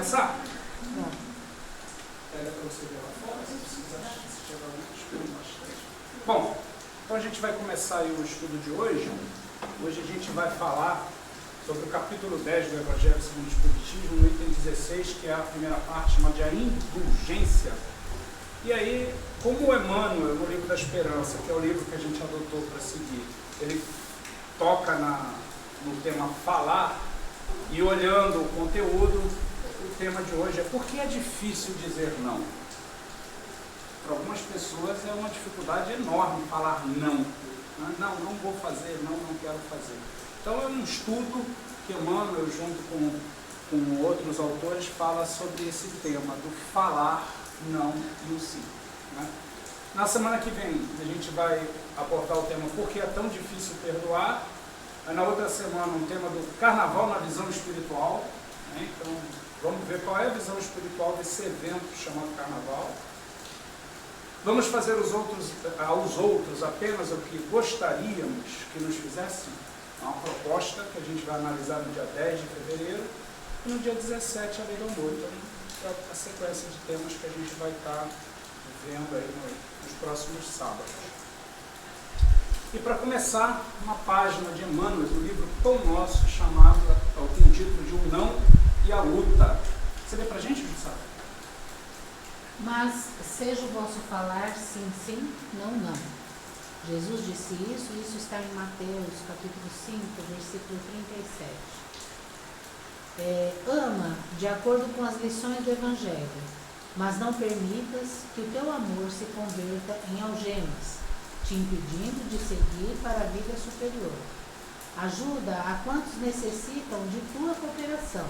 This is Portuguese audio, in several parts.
começar? Não. Pega para você ver lá fora, se precisar assistir a luz, bastante. Bom, então a gente vai começar aí o estudo de hoje. Hoje a gente vai falar sobre o capítulo 10 do Evangelho segundo o Espiritismo, no item 16, que é a primeira parte, chamada de a indulgência. E aí, como o Emmanuel, no livro da Esperança, que é o livro que a gente adotou para seguir, ele toca no tema falar, e olhando o conteúdo, o tema de hoje é por que é difícil dizer não? Para algumas pessoas é uma dificuldade enorme falar não. Não vou fazer, não quero fazer. Então é um estudo que Emmanuel, junto com outros autores, fala sobre esse tema do falar não e o sim. Né? Na semana que vem a gente vai abordar o tema por que é tão difícil perdoar. Na outra semana um tema do carnaval na visão espiritual. Né? Então vamos ver qual é a visão espiritual desse evento chamado carnaval. Vamos fazer aos outros apenas o que gostaríamos que nos fizessem. É uma proposta que a gente vai analisar no dia 10 de fevereiro e no dia 17 a lei do amor. Então, a sequência de temas que a gente vai estar vendo aí nos próximos sábados. E para começar, uma página de Emmanuel, do livro Pão Nosso, chamado, tem o título de O Não e a Luta. Você lê para a gente, Jussara? Mas seja o vosso falar sim, sim, não, não. Jesus disse isso, e isso está em Mateus, capítulo 5, versículo 37. Ama de acordo com as lições do Evangelho, mas não permitas que o teu amor se converta em algemas, te impedindo de seguir para a vida superior. Ajuda a quantos necessitam de tua cooperação.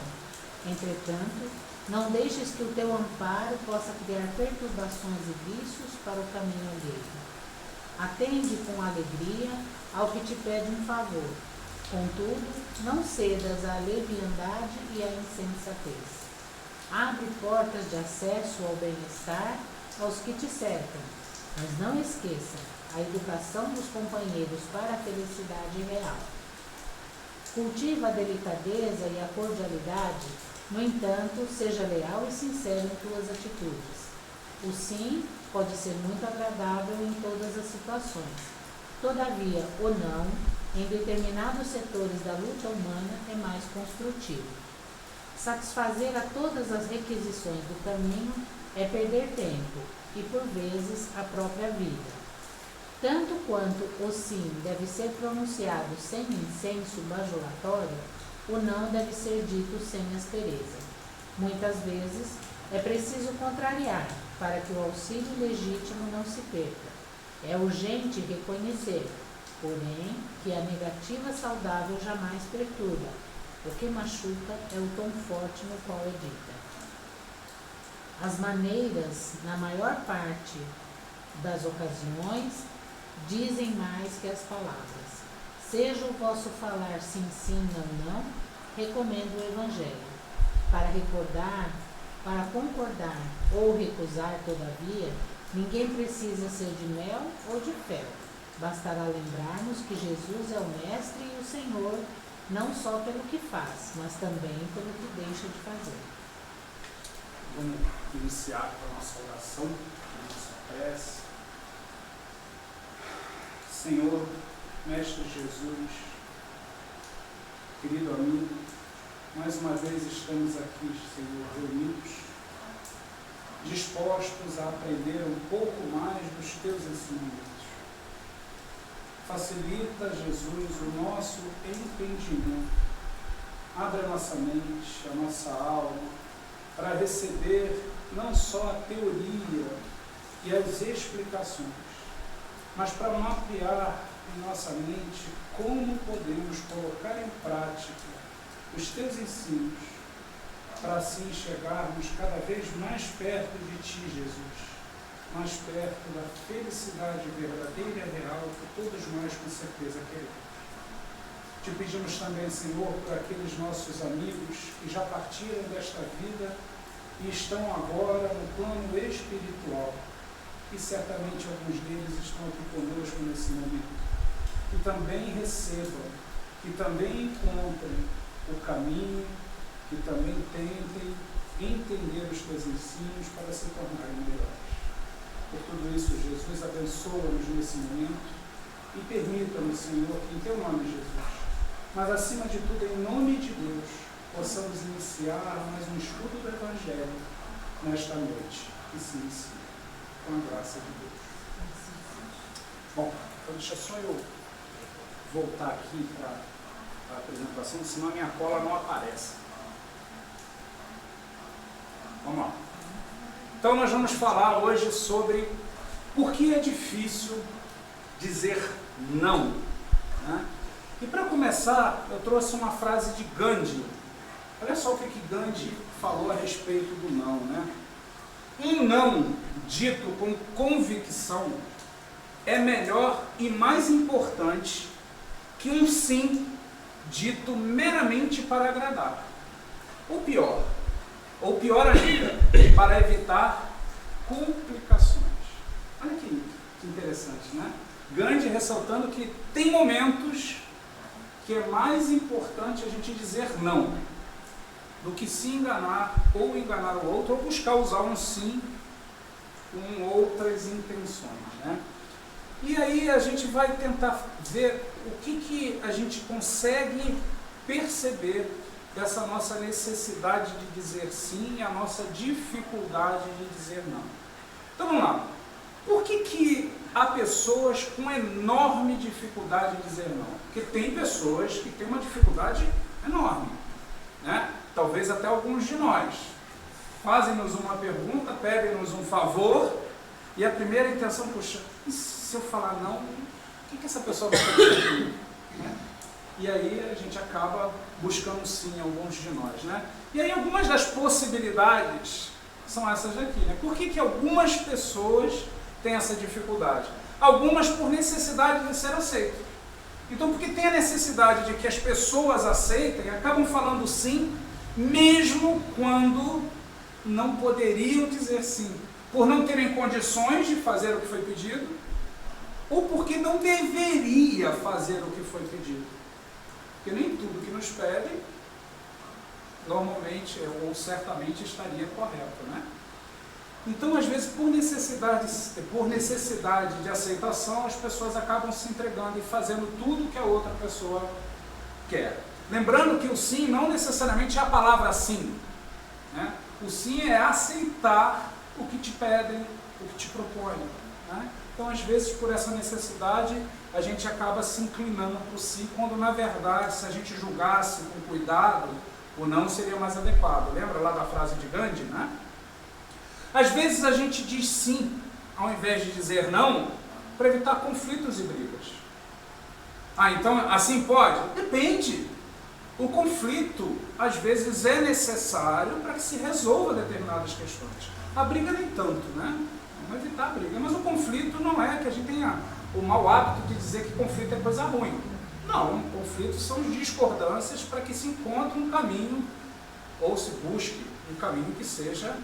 Entretanto, não deixes que o teu amparo possa criar perturbações e vícios para o caminho alheio. Atende com alegria ao que te pede um favor. Contudo, não cedas à leviandade e à insensatez. Abre portas de acesso ao bem-estar aos que te cercam, mas não esqueça a educação dos companheiros para a felicidade real. Cultiva a delicadeza e a cordialidade. No entanto, seja leal e sincero em tuas atitudes. O sim pode ser muito agradável em todas as situações. Todavia, o não, em determinados setores da luta humana, é mais construtivo. Satisfazer a todas as requisições do caminho é perder tempo e, por vezes, a própria vida. Tanto quanto o sim deve ser pronunciado sem incenso bajulatório, o não deve ser dito sem aspereza. Muitas vezes é preciso contrariar para que o auxílio legítimo não se perca. É urgente reconhecer, porém, que a negativa saudável jamais perturba. O que machuca é o tom forte no qual é dita. As maneiras, na maior parte das ocasiões, dizem mais que as palavras. Seja o vosso falar sim, sim, não, não, recomendo o Evangelho. Para concordar ou recusar, todavia, ninguém precisa ser de mel ou de fel. Bastará lembrarmos que Jesus é o Mestre e o Senhor, não só pelo que faz, mas também pelo que deixa de fazer. Vamos iniciar com a nossa oração, a nossa prece. Senhor, Mestre Jesus, querido amigo, mais uma vez estamos aqui, Senhor, reunidos, dispostos a aprender um pouco mais dos teus ensinamentos. Facilita, Jesus, o nosso entendimento. Abra a nossa mente, a nossa alma, para receber não só a teoria e as explicações, mas para mapear em nossa mente como podemos colocar em prática os teus ensinos, para assim chegarmos cada vez mais perto de ti, Jesus, mais perto da felicidade verdadeira e real que todos nós com certeza queremos. Te pedimos também, Senhor, por aqueles nossos amigos que já partiram desta vida e estão agora no plano espiritual, e certamente alguns deles estão aqui conosco nesse momento, que também recebam, que também encontrem o caminho, que também tentem entender os teus ensinos para se tornarem melhores. Por tudo isso, Jesus, abençoa-nos nesse momento e permita-nos, Senhor, que em teu nome, Jesus, mas acima de tudo, em nome de Deus, possamos iniciar mais um estudo do Evangelho nesta noite, que se inicia com a graça de Deus. Bom, então deixa só eu voltar aqui para a apresentação, senão a minha cola não aparece. Vamos lá. Então nós vamos falar hoje sobre por que é difícil dizer não, né? E para começar, eu trouxe uma frase de Gandhi. Olha só o que Gandhi falou a respeito do não, né? Um não dito com convicção é melhor e mais importante que um sim dito meramente para agradar. Ou pior ainda, para evitar complicações. Olha que interessante, né? Gandhi ressaltando que tem momentos que é mais importante a gente dizer não do que se enganar ou enganar o outro ou buscar usar um sim com outras intenções, né? E aí a gente vai tentar ver o que a gente consegue perceber dessa nossa necessidade de dizer sim e a nossa dificuldade de dizer não. Então vamos lá. Por que há pessoas com enorme dificuldade de dizer não? Porque tem pessoas que têm uma dificuldade enorme, né? Talvez até alguns de nós. Fazem-nos uma pergunta, pedem-nos um favor, e a primeira intenção, puxa, e se eu falar não, o que essa pessoa vai fazer? Né? E aí a gente acaba buscando sim, alguns de nós, né? E aí algumas das possibilidades são essas daqui, né? Por que algumas pessoas têm essa dificuldade? Algumas por necessidade de ser aceito. Então, porque tem a necessidade de que as pessoas aceitem, acabam falando sim, mesmo quando não poderiam dizer sim, por não terem condições de fazer o que foi pedido, ou porque não deveria fazer o que foi pedido. Porque nem tudo que nos pedem, normalmente ou certamente estaria correto, né? Então, às vezes, por necessidade de aceitação, as pessoas acabam se entregando e fazendo tudo que a outra pessoa quer. Lembrando que o sim não necessariamente é a palavra sim, né? O sim é aceitar o que te pedem, o que te propõem, né? Então, às vezes, por essa necessidade, a gente acaba se inclinando para o sim, quando, na verdade, se a gente julgasse com cuidado, o não seria mais adequado. Lembra lá da frase de Gandhi, né? Às vezes, a gente diz sim, ao invés de dizer não, para evitar conflitos e brigas. Ah, então, assim pode? Depende. O conflito, às vezes, é necessário para que se resolva determinadas questões. A briga nem tanto, né? Vamos evitar a briga. Mas o conflito não é que a gente tenha o mau hábito de dizer que conflito é coisa ruim. Não, conflitos são discordâncias para que se encontre um caminho, ou se busque um caminho que seja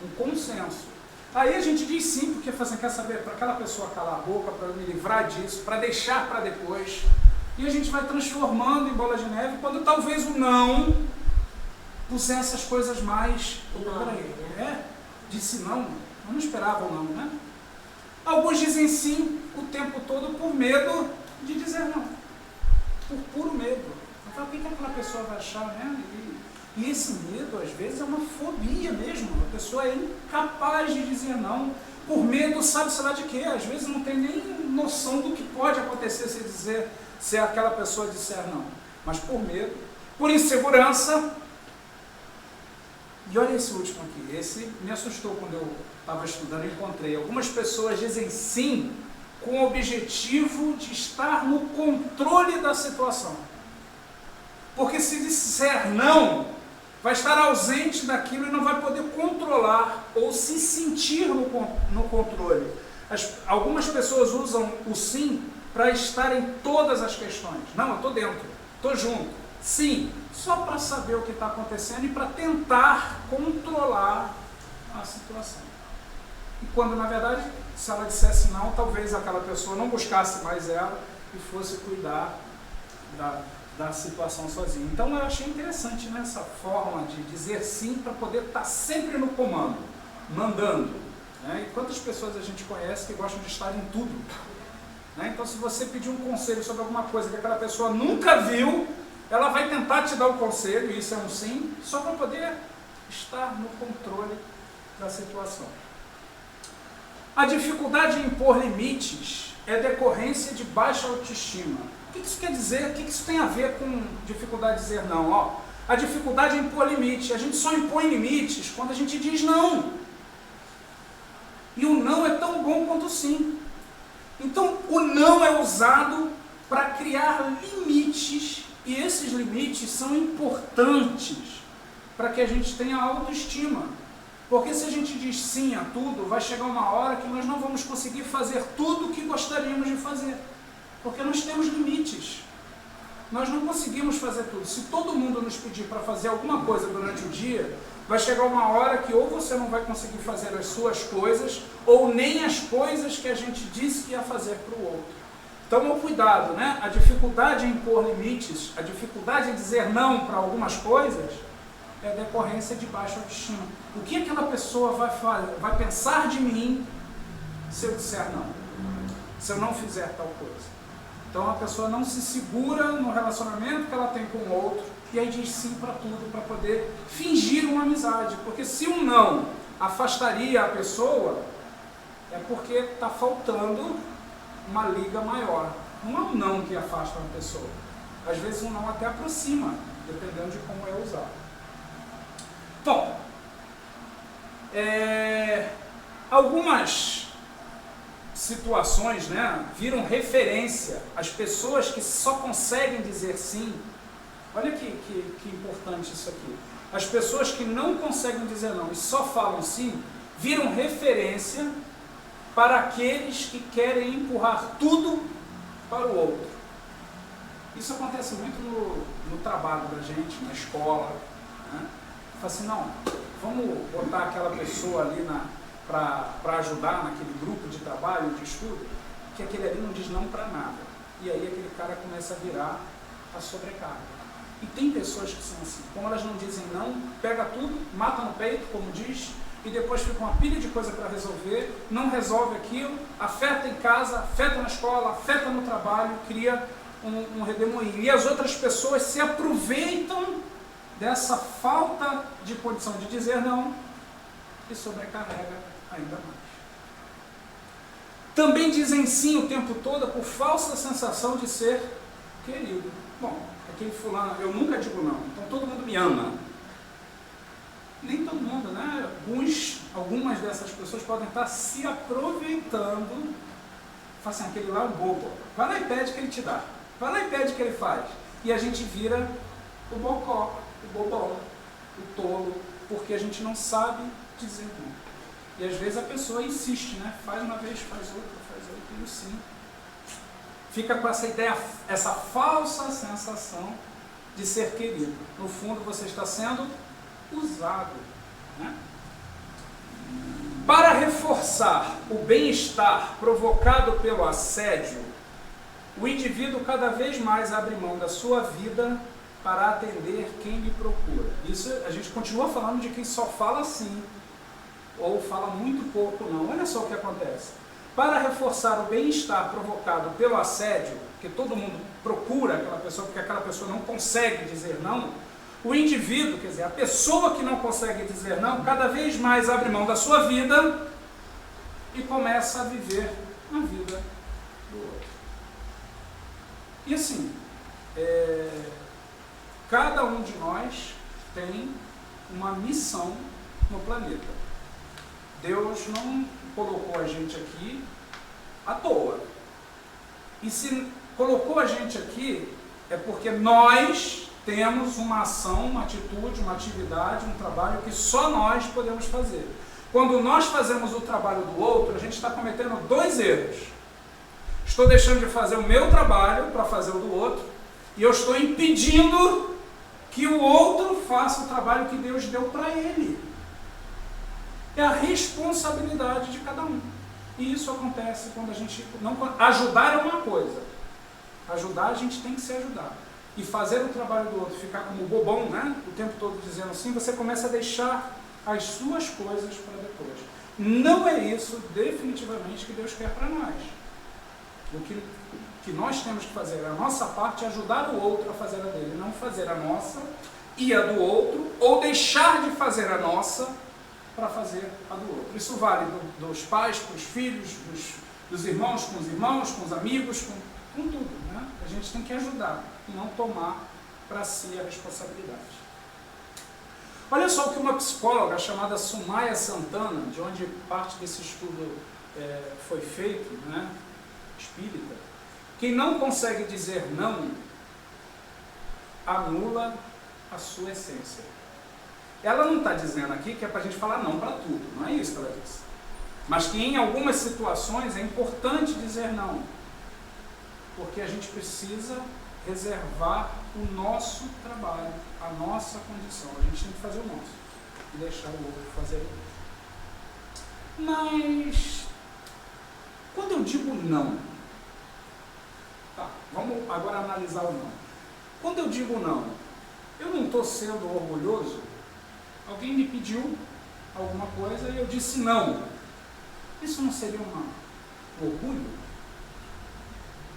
um consenso. Aí a gente diz sim, porque quer saber, para aquela pessoa calar a boca, para me livrar disso, para deixar para depois. E a gente vai transformando em bola de neve, quando talvez o não pusesse as coisas mais... Disse não, eu não esperava o não, né? Alguns dizem sim o tempo todo por medo de dizer não. Por puro medo. Então, o que aquela pessoa vai achar, né? E esse medo, às vezes, é uma fobia mesmo. A pessoa é incapaz de dizer não. Por medo, sabe-se lá de quê? Às vezes não tem nem noção do que pode acontecer se aquela pessoa disser não. Mas por medo, por insegurança. E olha esse último aqui. Esse me assustou quando eu estava estudando e encontrei. Algumas pessoas dizem sim com o objetivo de estar no controle da situação. Porque se disser não, vai estar ausente daquilo e não vai poder controlar ou se sentir no controle. Algumas pessoas usam o sim para estar em todas as questões. Não, eu estou dentro, estou junto. Sim, só para saber o que está acontecendo e para tentar controlar a situação. E quando, na verdade, se ela dissesse não, talvez aquela pessoa não buscasse mais ela e fosse cuidar da situação sozinho. Então eu achei interessante nessa forma de dizer sim para poder estar sempre no comando, mandando. Né? E quantas pessoas a gente conhece que gostam de estar em tudo? Né? Então se você pedir um conselho sobre alguma coisa que aquela pessoa nunca viu, ela vai tentar te dar o conselho, e isso é um sim, só para poder estar no controle da situação. A dificuldade em impor limites é decorrência de baixa autoestima. O que isso quer dizer? O que isso tem a ver com dificuldade de dizer não? Ó, a dificuldade é impor limite. A gente só impõe limites quando a gente diz não. E o não é tão bom quanto o sim. Então, o não é usado para criar limites, e esses limites são importantes para que a gente tenha autoestima. Porque se a gente diz sim a tudo, vai chegar uma hora que nós não vamos conseguir fazer tudo o que gostaríamos de fazer. Porque nós temos limites. Nós não conseguimos fazer tudo. Se todo mundo nos pedir para fazer alguma coisa durante o dia, vai chegar uma hora que ou você não vai conseguir fazer as suas coisas, ou nem as coisas que a gente disse que ia fazer para o outro. Então, cuidado, né? A dificuldade em impor limites, a dificuldade em dizer não para algumas coisas, é decorrência de baixa autoestima. O que aquela pessoa vai pensar de mim se eu disser não? Se eu não fizer tal coisa? Então a pessoa não se segura no relacionamento que ela tem com o outro, e aí diz sim para tudo, para poder fingir uma amizade. Porque se um não afastaria a pessoa, é porque está faltando uma liga maior. Não é um não que afasta uma pessoa. Às vezes um não até aproxima, dependendo de como é usado. Bom, algumas situações, né, viram referência às pessoas que só conseguem dizer sim. Olha que importante isso aqui. As pessoas que não conseguem dizer não e só falam sim, viram referência para aqueles que querem empurrar tudo para o outro. Isso acontece muito no trabalho da gente, na escola. Né? Fala assim, não, vamos botar aquela pessoa ali para ajudar naquele grupo de trabalho, de estudo, que aquele ali não diz não para nada. E aí aquele cara começa a virar a sobrecarga. E tem pessoas que são assim, como elas não dizem não, pega tudo, mata no peito, como diz, e depois fica uma pilha de coisa para resolver, não resolve aquilo, afeta em casa, afeta na escola, afeta no trabalho, cria um redemoinho. E as outras pessoas se aproveitam dessa falta de condição de dizer não e sobrecarrega ainda mais. Também dizem sim o tempo todo por falsa sensação de ser querido. Bom, aquele fulano, eu nunca digo não, então todo mundo me ama. Nem todo mundo, né? Algumas dessas pessoas podem estar se aproveitando. Fala assim, aquele lá é um bobo. Vai lá e pede que ele te dá. Vai lá e pede que ele faz. E a gente vira o bocó, o bobão, o tolo, porque a gente não sabe dizer não. E às vezes a pessoa insiste, né? Faz uma vez, faz outra, e o sim. Fica com essa ideia, essa falsa sensação de ser querido. No fundo, você está sendo usado. Né? Para reforçar o bem-estar provocado pelo assédio, o indivíduo cada vez mais abre mão da sua vida para atender quem lhe procura. Isso a gente continua falando de quem só fala sim, ou fala muito pouco não. Olha só o que acontece. Para reforçar o bem-estar provocado pelo assédio, que todo mundo procura aquela pessoa, porque aquela pessoa não consegue dizer não, o indivíduo, quer dizer, a pessoa que não consegue dizer não, cada vez mais abre mão da sua vida e começa a viver a vida do outro. E assim, cada um de nós tem uma missão no planeta. Deus não colocou a gente aqui à toa. E se colocou a gente aqui, é porque nós temos uma ação, uma atitude, uma atividade, um trabalho que só nós podemos fazer. Quando nós fazemos o trabalho do outro, a gente está cometendo dois erros. Estou deixando de fazer o meu trabalho para fazer o do outro, e eu estou impedindo que o outro faça o trabalho que Deus deu para ele. É a responsabilidade de cada um. E isso acontece quando a gente não... Ajudar é uma coisa. Ajudar, a gente tem que se ajudar. e fazer o trabalho do outro ficar como bobão, né? O tempo todo dizendo assim, você começa a deixar as suas coisas para depois. Não é isso definitivamente que Deus quer para nós. O que nós temos que fazer, a nossa parte é ajudar o outro a fazer a dele, não fazer a nossa e a do outro, ou deixar de fazer a nossa para fazer a do outro. Isso vale dos pais com os filhos, dos irmãos com os irmãos, com os amigos, com tudo, né? A gente tem que ajudar e não tomar para si a responsabilidade. Olha só o que uma psicóloga chamada Sumaya Santana, de onde parte desse estudo foi feito, né? Espírita, quem não consegue dizer não, anula a sua essência. Ela não está dizendo aqui que é para a gente falar não para tudo, não é isso que ela diz. Mas que em algumas situações é importante dizer não, porque a gente precisa reservar o nosso trabalho, a nossa condição. A gente tem que fazer o nosso e deixar o outro fazer o outro. Mas quando eu digo não, tá, vamos agora analisar o não. Quando eu digo não, eu não estou sendo orgulhoso. Alguém me pediu alguma coisa e eu disse não. Isso não seria um orgulho?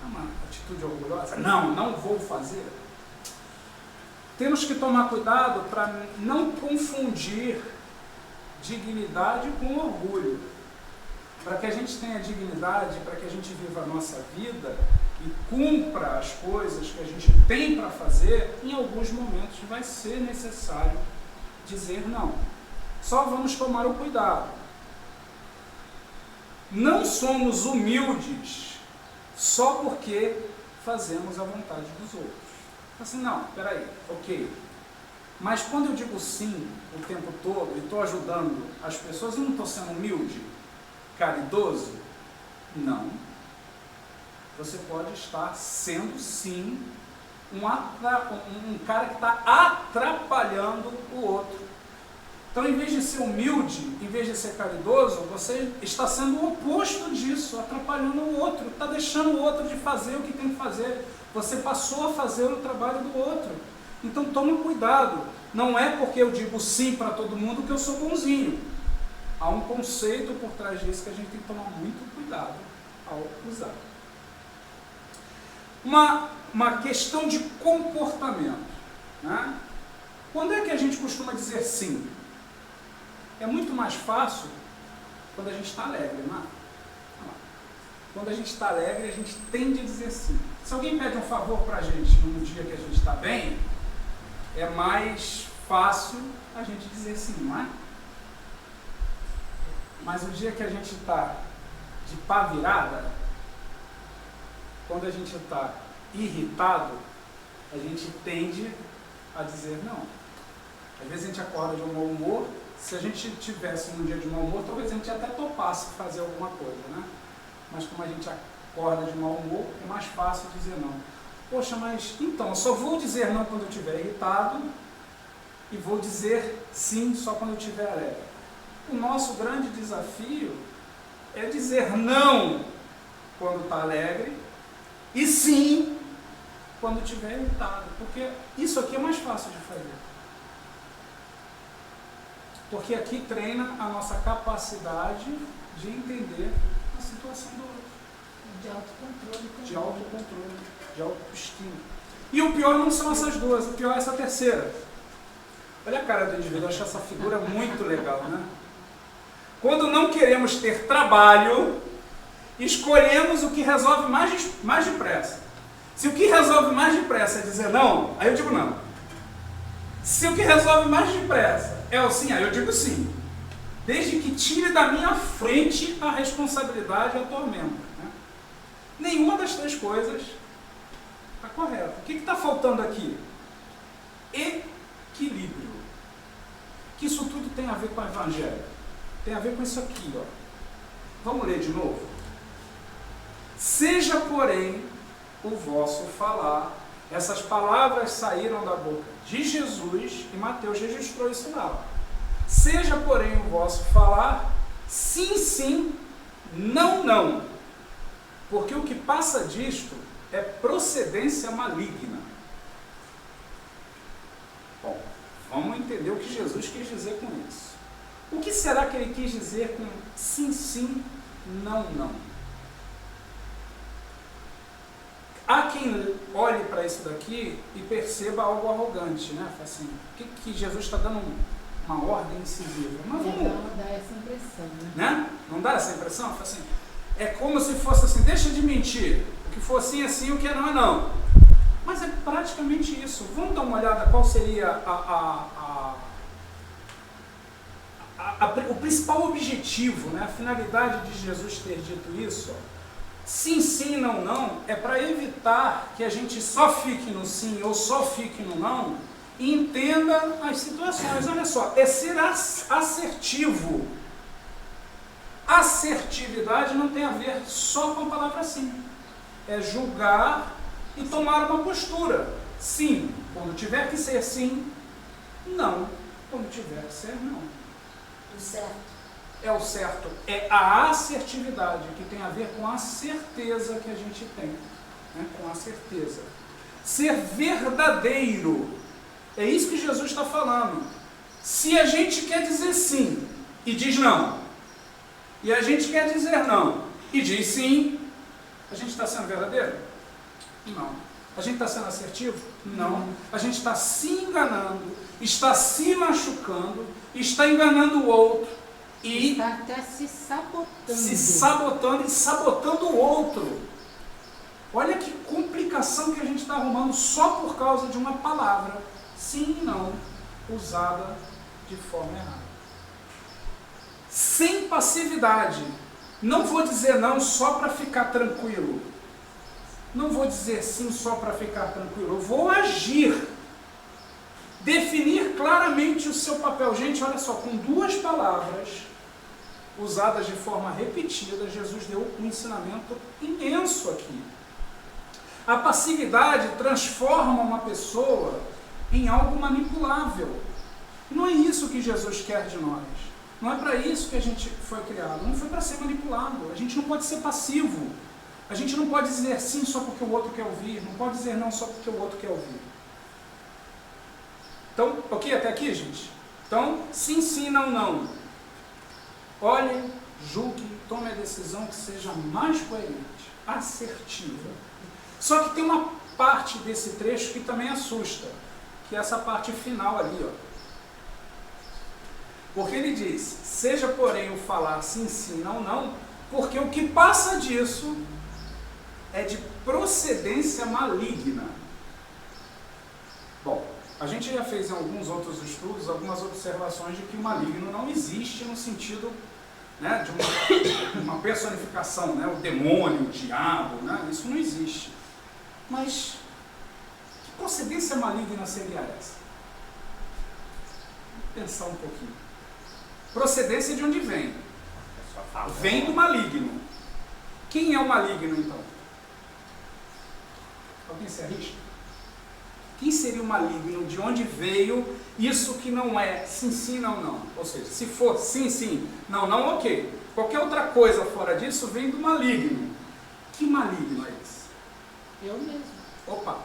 É uma atitude orgulhosa? Não, não vou fazer. Temos que tomar cuidado para não confundir dignidade com orgulho. Para que a gente tenha dignidade, para que a gente viva a nossa vida e cumpra as coisas que a gente tem para fazer, em alguns momentos vai ser necessário dizer não. Só vamos tomar o cuidado. Não somos humildes só porque fazemos a vontade dos outros. Assim, não, peraí, ok. Mas quando eu digo sim o tempo todo e estou ajudando as pessoas, eu não estou sendo humilde, caridoso? Não. Você pode estar sendo sim um cara que está atrapalhando o outro. Então, em vez de ser humilde, em vez de ser caridoso, você está sendo o oposto disso, atrapalhando o outro, está deixando o outro de fazer o que tem que fazer. Você passou a fazer o trabalho do outro. Então, toma cuidado. Não é porque eu digo sim para todo mundo que eu sou bonzinho. Há um conceito por trás disso que a gente tem que tomar muito cuidado ao usar. Uma questão de comportamento, né? Quando é que a gente costuma dizer sim? É muito mais fácil quando a gente está alegre, não é? Quando a gente está alegre, a gente tende a dizer sim. Se alguém pede um favor para a gente num dia que a gente está bem, é mais fácil a gente dizer sim, não é? Mas o dia que a gente está de pá virada, quando a gente está irritado, a gente tende a dizer não. Às vezes a gente acorda de um mau humor. Se a gente tivesse um dia de mau humor, talvez a gente até topasse fazer alguma coisa, né? Mas como a gente acorda de mau humor, é mais fácil dizer não. Poxa, mas então, eu só vou dizer não quando eu estiver irritado e vou dizer sim só quando eu estiver alegre. O nosso grande desafio é dizer não quando está alegre e sim quando estiver irritado, porque isso aqui é mais fácil de fazer. Porque aqui treina a nossa capacidade de entender a situação do outro. De autocontrole também. De autocontrole, de autoestima. E o pior não são essas duas, o pior é essa terceira. Olha a cara do indivíduo, eu acho essa figura muito legal, né? Quando não queremos ter trabalho, escolhemos o que resolve mais depressa. Se o que resolve mais depressa é dizer não, aí eu digo não. Se o que resolve mais depressa é o sim, aí eu digo sim. Desde que tire da minha frente a responsabilidade e a tormenta. Né? Nenhuma das três coisas está correta. O que está faltando aqui? Equilíbrio. Que isso tudo tem a ver com o Evangelho. Tem a ver com isso aqui, ó. Vamos ler de novo? Seja, porém, o vosso falar. Essas palavras saíram da boca de Jesus e Mateus registrou isso lá. Seja, porém, o vosso falar, sim, sim, não, não. Porque o que passa disto é procedência maligna. entender o que Jesus quis dizer com isso. O que será que ele quis dizer com sim, sim, não, não? Há quem olhe para isso daqui e perceba algo arrogante, né? Assim, que Jesus está dando uma ordem incisiva. Mas vamos... Não dá essa impressão, né? Não dá essa impressão? Assim, é como se fosse assim, deixa de mentir. O que for assim é sim, o que é não é não. Mas é praticamente isso. Vamos dar uma olhada qual seria o principal objetivo, né? A finalidade de Jesus ter dito isso. Sim, sim, não, não, é para evitar que a gente só fique no sim ou só fique no não e entenda as situações. Olha só, é ser assertivo. Assertividade não tem a ver só com a palavra sim. É julgar e tomar uma postura. Sim, quando tiver que ser sim. Não, quando tiver que ser não. O certo. É o certo, é a assertividade, que tem a ver com a certeza que a gente tem, né? Com a certeza. Ser verdadeiro, é isso que Jesus está falando. Se a gente quer dizer sim e diz não, e a gente quer dizer não e diz sim, a gente está sendo verdadeiro? Não. A gente está sendo assertivo? Não. A gente está se enganando, está se machucando, está enganando o outro. E está até se sabotando. Se sabotando e sabotando o outro. Olha que complicação que a gente está arrumando só por causa de uma palavra, sim e não, usada de forma errada. Sem passividade. Não vou dizer não só para ficar tranquilo. Não vou dizer sim só para ficar tranquilo. Eu vou agir. Definir claramente o seu papel. Gente, olha só, com duas palavras usadas de forma repetida, Jesus deu um ensinamento imenso aqui. A passividade transforma uma pessoa em algo manipulável. Não é isso que Jesus quer de nós. Não é para isso que a gente foi criado. Não foi para ser manipulado. A gente não pode ser passivo. A gente não pode dizer sim só porque o outro quer ouvir. Não pode dizer não só porque o outro quer ouvir. Então, ok até aqui, gente? Então, sim, sim, não, não. Olhe, julgue, tome a decisão que seja mais coerente, assertiva. Só que tem uma parte desse trecho que também assusta, que é essa parte final ali, ó. Porque ele diz, seja porém o falar sim, sim, não, não, porque o que passa disso é de procedência maligna. Bom, a gente já fez em alguns outros estudos algumas observações de que o maligno não existe no sentido, né, de uma personificação, né, o demônio, o diabo, né, isso não existe. Mas que procedência maligna seria essa? Vamos pensar um pouquinho. Procedência de onde vem? Vem do maligno. Quem é o maligno então? Alguém se arrisca? Quem seria o maligno? De onde veio isso que não é sim, sim, não, não? Ou seja, se for sim, sim, não, não, ok. Qualquer outra coisa fora disso vem do maligno. Que maligno é esse? Eu mesmo. Opa!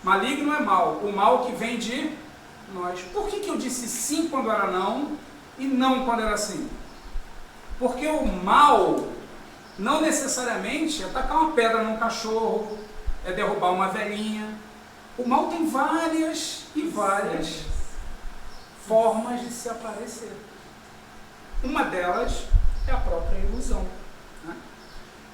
Maligno é mal. O mal que vem de nós. Por que eu disse sim quando era não e não quando era sim? Porque o mal não necessariamente é tacar uma pedra num cachorro, é derrubar uma velhinha. O mal tem várias e várias formas de se aparecer. Uma delas é a própria ilusão, né?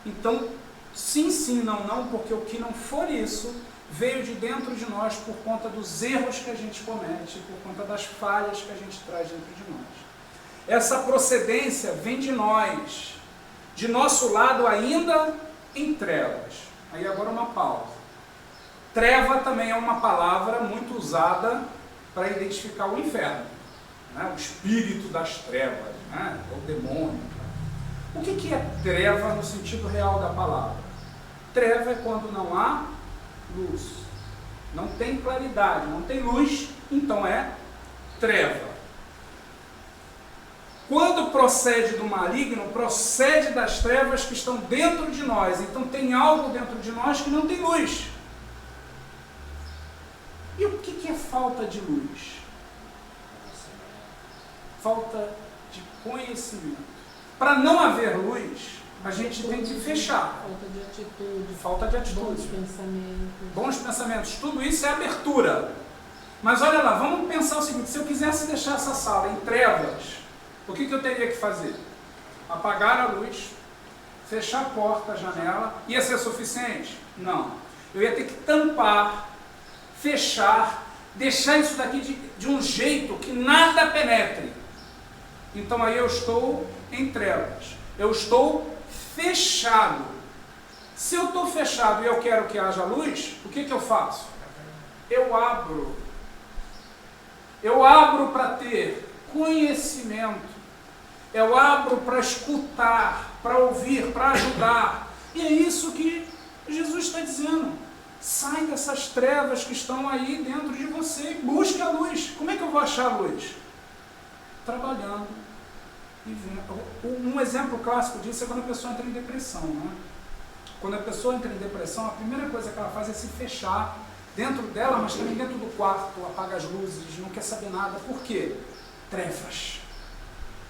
Então, sim, sim, não, não, porque o que não for isso veio de dentro de nós por conta dos erros que a gente comete, por conta das falhas que a gente traz dentro de nós. Essa procedência vem de nós, de nosso lado ainda em trevas. Aí agora uma pausa. Treva também é uma palavra muito usada para identificar o inferno, né? O espírito das trevas, né? O demônio. O que é treva no sentido real da palavra? Treva é quando não há luz, não tem claridade, não tem luz, então é treva. Quando procede do maligno, procede das trevas que estão dentro de nós, então tem algo dentro de nós que não tem luz. E o que é falta de luz? falta de conhecimento. Para não haver luz, a gente tem que fechar. Falta de atitude. Falta de Bons atitude. pensamentos. Bons pensamentos. Tudo isso é abertura. Mas olha lá, vamos pensar o seguinte, se eu quisesse deixar essa sala em trevas, o que eu teria que fazer? Apagar a luz, fechar a porta, a janela, ia ser suficiente? Não. Eu ia ter que tampar, fechar, deixar isso daqui de um jeito que nada penetre. Então aí eu estou em trevas. Eu estou fechado. Se eu estou fechado e eu quero que haja luz, o que eu faço? Eu abro. Eu abro para ter conhecimento. Eu abro para escutar, para ouvir, para ajudar. E é isso que Jesus está dizendo. Sai dessas trevas que estão aí dentro de você e busque a luz. Como é que eu vou achar a luz? Trabalhando. Um exemplo clássico disso é quando a pessoa entra em depressão. Né? Quando a pessoa entra em depressão, a primeira coisa que ela faz é se fechar dentro dela, mas também dentro do quarto, apaga as luzes, não quer saber nada. Por quê? Trevas.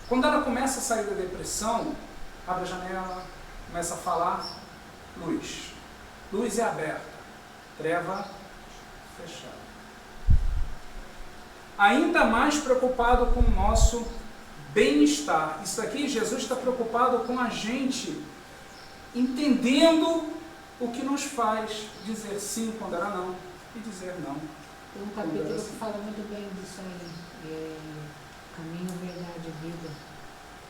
Quando ela começa a sair da depressão, abre a janela, começa a falar, luz. Luz é aberta, treva fechada. Ainda mais preocupado com o nosso bem-estar. Isso aqui, Jesus está preocupado com a gente, entendendo o que nos faz dizer sim quando era não e dizer não. Tem um capítulo que fala muito bem disso aí. Caminho, verdade e vida.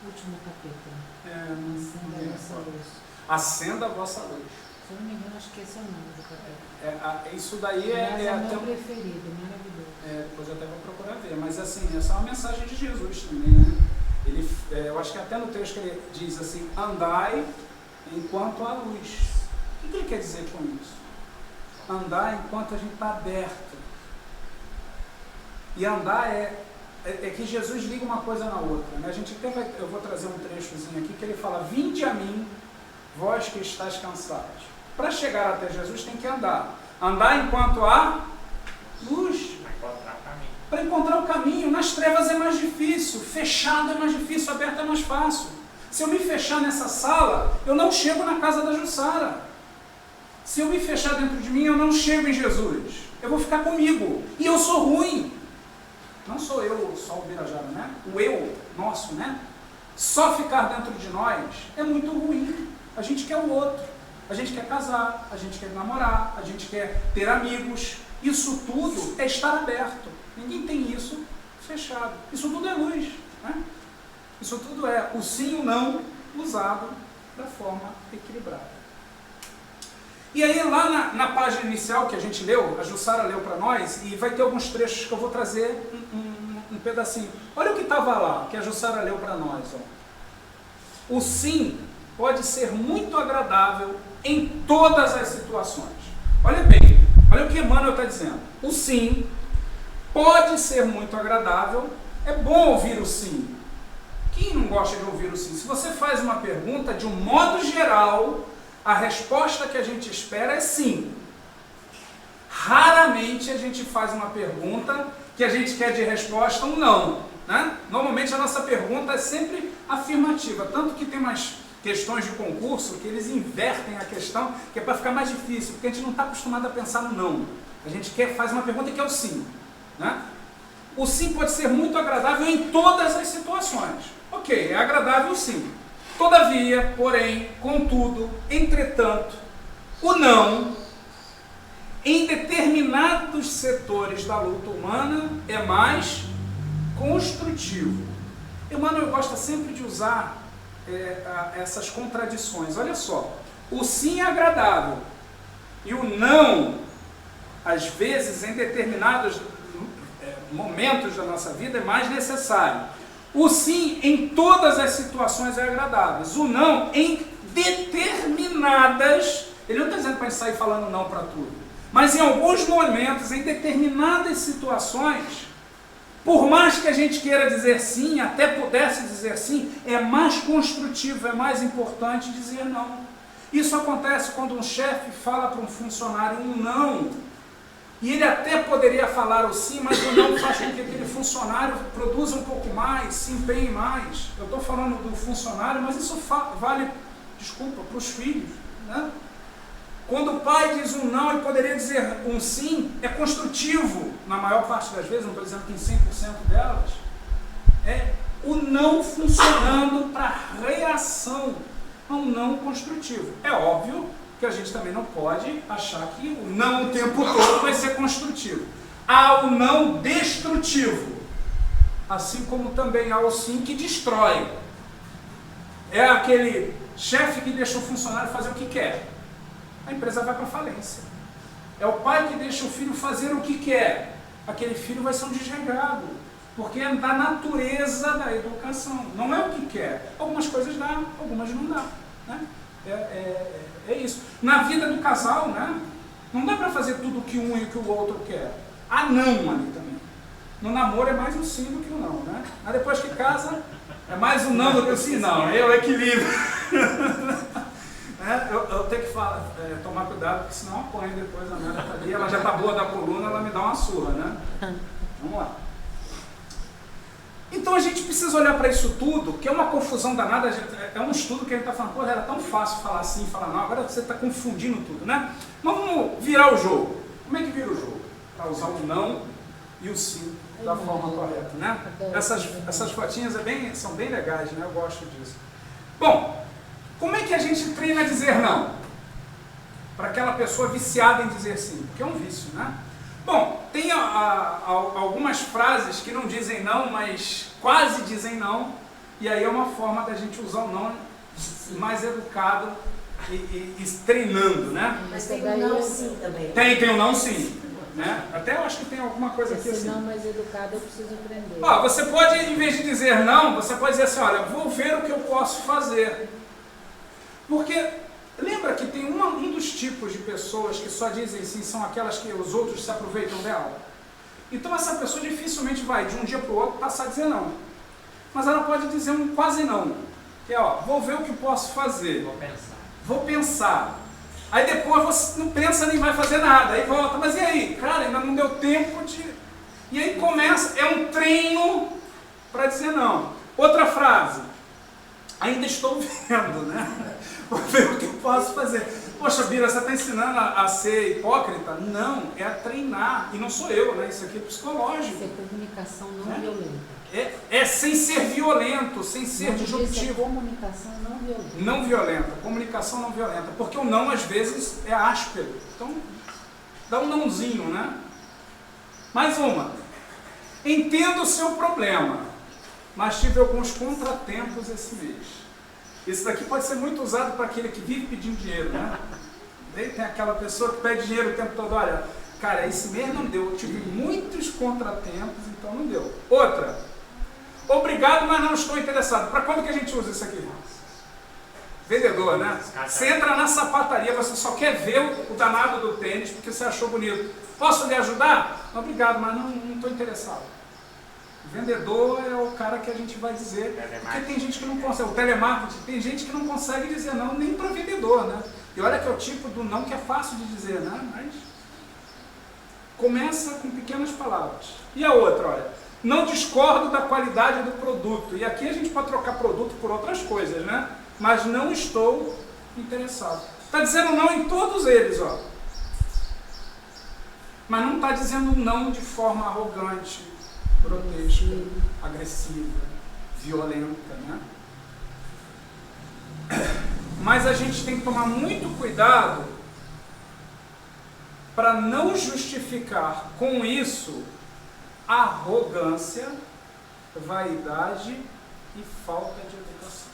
Último capítulo. Acenda a vossa luz. Acenda a vossa luz. Se eu não me engano, acho que esse é o nome do capítulo. Isso daí é o até meu preferido, maravilhoso. Depois eu até vou procurar ver, mas assim, essa é uma mensagem de Jesus também, né? Eu acho que até no texto que ele diz assim, andai enquanto há luz. O que ele quer dizer com isso? Andar enquanto a gente está aberto. E andar é que Jesus liga uma coisa na outra. Né? Eu vou trazer um trechozinho aqui que ele fala, vinde a mim, vós que estáis cansados. Para chegar até Jesus tem que andar. Andar enquanto há luz. Para encontrar o caminho. Nas trevas é mais difícil, fechado é mais difícil, aberto é mais fácil. Se eu me fechar nessa sala, eu não chego na casa da Jussara. Se eu me fechar dentro de mim, eu não chego em Jesus. Eu vou ficar comigo. E eu sou ruim. Não sou eu só o Birajara, né? O eu nosso, né? Só ficar dentro de nós é muito ruim. A gente quer o outro. A gente quer casar, a gente quer namorar, a gente quer ter amigos. Isso tudo é estar aberto. Ninguém tem isso fechado. Isso tudo é luz, né? Isso tudo é o sim e o não usado da forma equilibrada. E aí lá na página inicial que a gente leu, a Jussara leu para nós, e vai ter alguns trechos que eu vou trazer um pedacinho. Olha o que estava lá, que a Jussara leu para nós. Ó. O sim pode ser muito agradável em todas as situações. Olha bem, olha o que Emmanuel está dizendo. O sim pode ser muito agradável, é bom ouvir o sim. Quem não gosta de ouvir o sim? Se você faz uma pergunta, de um modo geral, a resposta que a gente espera é sim. Raramente a gente faz uma pergunta que a gente quer de resposta um não. Né? Normalmente a nossa pergunta é sempre afirmativa. Tanto que tem umas questões de concurso que eles invertem a questão, que é para ficar mais difícil, porque a gente não está acostumado a pensar no não. A gente faz uma pergunta que é o sim. Né? O sim pode ser muito agradável em todas as situações. Ok, é agradável sim. Todavia, porém, contudo, entretanto, o não, em determinados setores da luta humana, é mais construtivo. Emmanuel gosta sempre de usar essas contradições. Olha só, o sim é agradável e o não, às vezes, em determinados momentos da nossa vida, é mais necessário. O sim em todas as situações é agradável. O não em determinadas, ele não está dizendo para a gente sair falando não para tudo, mas em alguns momentos, em determinadas situações, por mais que a gente queira dizer sim, até pudesse dizer sim, é mais construtivo, é mais importante dizer não. Isso acontece quando um chefe fala para um funcionário um não. E ele até poderia falar o sim, mas o não faz com que aquele funcionário produza um pouco mais, se empenhe mais. Eu estou falando do funcionário, mas isso vale, desculpa, para os filhos, né? Quando o pai diz um não e poderia dizer um sim, é construtivo, na maior parte das vezes, não estou dizendo que em 100% delas, é o não funcionando para reação a um não construtivo. É óbvio que a gente também não pode achar que o não o tempo todo vai ser construtivo. Há o não destrutivo, assim como também há o sim que destrói. É aquele chefe que deixa o funcionário fazer o que quer. A empresa vai para falência. É o pai que deixa o filho fazer o que quer. Aquele filho vai ser um desregrado, porque é da natureza da educação. Não é o que quer. Algumas coisas dá, algumas não dá, né? É isso. Na vida do casal, né? Não dá para fazer tudo o que um e o que o outro quer. Há não ali também. No namoro é mais o sim do que o não, né? Mas depois que casa, é mais o não do que o sim. Não, é o equilíbrio. Eu tenho que tomar cuidado, porque senão eu apanho depois. A Nara tá ali, ela já está boa da coluna, ela me dá uma surra, né? Vamos lá. Então a gente precisa olhar para isso tudo, que é uma confusão danada. É um estudo que a gente está falando, pô, era tão fácil falar sim, falar não, agora você está confundindo tudo, né? Mas vamos virar o jogo. Como é que vira o jogo? Para usar o não e o sim da forma correta, né? Essas fotinhas são bem legais, né? Eu gosto disso. Bom, como é que a gente treina a dizer não? Para aquela pessoa viciada em dizer sim, porque é um vício, né? Bom, tem algumas frases que não dizem não, mas quase dizem não, e aí é uma forma da gente usar o não mais educado e treinando, né? Mas tem um não sim também. Tem um não sim, né? Até eu acho que tem alguma coisa aqui Esse assim. não mais educado eu preciso aprender. Você pode, em vez de dizer não, você pode dizer assim, olha, vou ver o que eu posso fazer. Porque lembra que tem um dos tipos de pessoas que só dizem sim, são aquelas que os outros se aproveitam dela? Então essa pessoa dificilmente vai, de um dia para o outro, passar a dizer não. Mas ela pode dizer um quase não. Que é, vou ver o que posso fazer. Vou pensar. Aí depois você não pensa nem vai fazer nada. Aí volta, mas e aí? Cara, ainda não deu tempo de... E aí começa, é um treino para dizer não. Outra frase. Ainda estou vendo, né? Vou ver o que eu posso fazer. Poxa, Bira, você está ensinando a ser hipócrita? Não, é a treinar. E não sou eu, né? Isso aqui é psicológico. Isso é comunicação não violenta. É sem ser violento, sem ser disruptivo. É comunicação não violenta. Não violenta, comunicação não violenta. Porque o não, às vezes, é áspero. Então, dá um nãozinho, né? Mais uma. Entendo o seu problema, mas tive alguns contratempos esse mês. Isso daqui pode ser muito usado para aquele que vive pedindo dinheiro, né? Tem aquela pessoa que pede dinheiro o tempo todo, olha, cara, esse mês não deu, eu tive muitos contratempos, então não deu. Outra, obrigado, mas não estou interessado. Para quando que a gente usa isso aqui? Vendedor, né? Você entra na sapataria, você só quer ver o danado do tênis porque você achou bonito. Posso lhe ajudar? Obrigado, mas não estou interessado. Vendedor é o cara que a gente vai dizer, porque tem gente que não consegue, o telemarketing, tem gente que não consegue dizer não nem para vendedor, né? E olha que é o tipo do não que é fácil de dizer, né? Mas começa com pequenas palavras. E a outra, olha, não discordo da qualidade do produto. E aqui a gente pode trocar produto por outras coisas, né? Mas não estou interessado. Está dizendo não em todos eles, ó. Mas não está dizendo não de forma arrogante, grotesca, agressiva, violenta, né? Mas a gente tem que tomar muito cuidado para não justificar com isso arrogância, vaidade e falta de educação.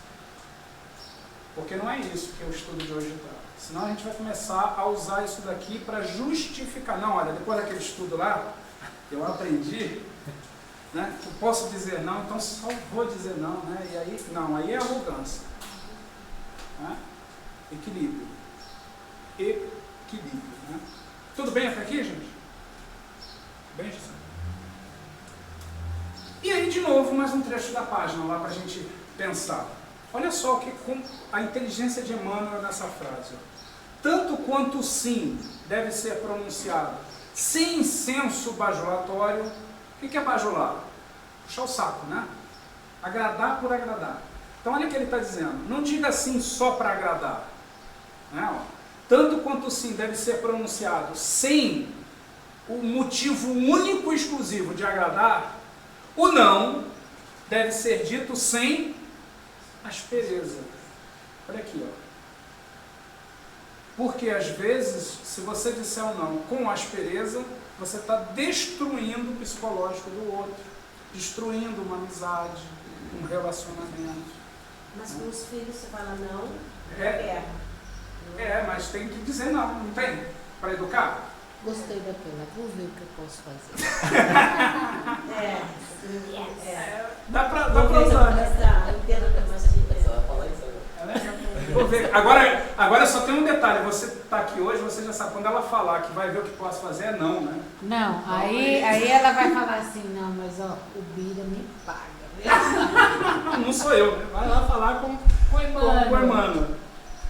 Porque não é isso que o estudo de hoje trata. Senão a gente vai começar a usar isso daqui para justificar. Não, olha, depois daquele estudo lá, eu aprendi, né, que eu posso dizer não, então só vou dizer não, né? E aí, não, aí é arrogância. Né? Equilíbrio. Equilíbrio. Né? Tudo bem até aqui, gente? Bem, Gisele? E aí, de novo, mais um trecho da página lá para a gente pensar. Olha só o que com a inteligência de Emmanuel nessa frase. Tanto quanto o sim deve ser pronunciado sem senso bajulatório. O que é bajular? Puxar o saco, né? Agradar por agradar. Então olha o que ele está dizendo. Não diga sim só para agradar. Né? Tanto quanto o sim deve ser pronunciado sem o motivo único e exclusivo de agradar, o não deve ser dito sem aspereza. Olha aqui, ó. Porque às vezes, se você disser um não com aspereza, você está destruindo o psicológico do outro, destruindo uma amizade, um relacionamento. Mas com os filhos você fala não, mas tem que dizer não tem? Para educar? Gostei daquela, vou ver o que eu posso fazer. Dá para usar, né? Vou ver. Agora só tem um detalhe, você está aqui hoje, você já sabe, quando ela falar que vai ver o que posso fazer, é não, né? Não, aí ela vai falar assim, não, mas ó, o Bira me paga. Não sou eu, né? Vai lá falar com o irmão.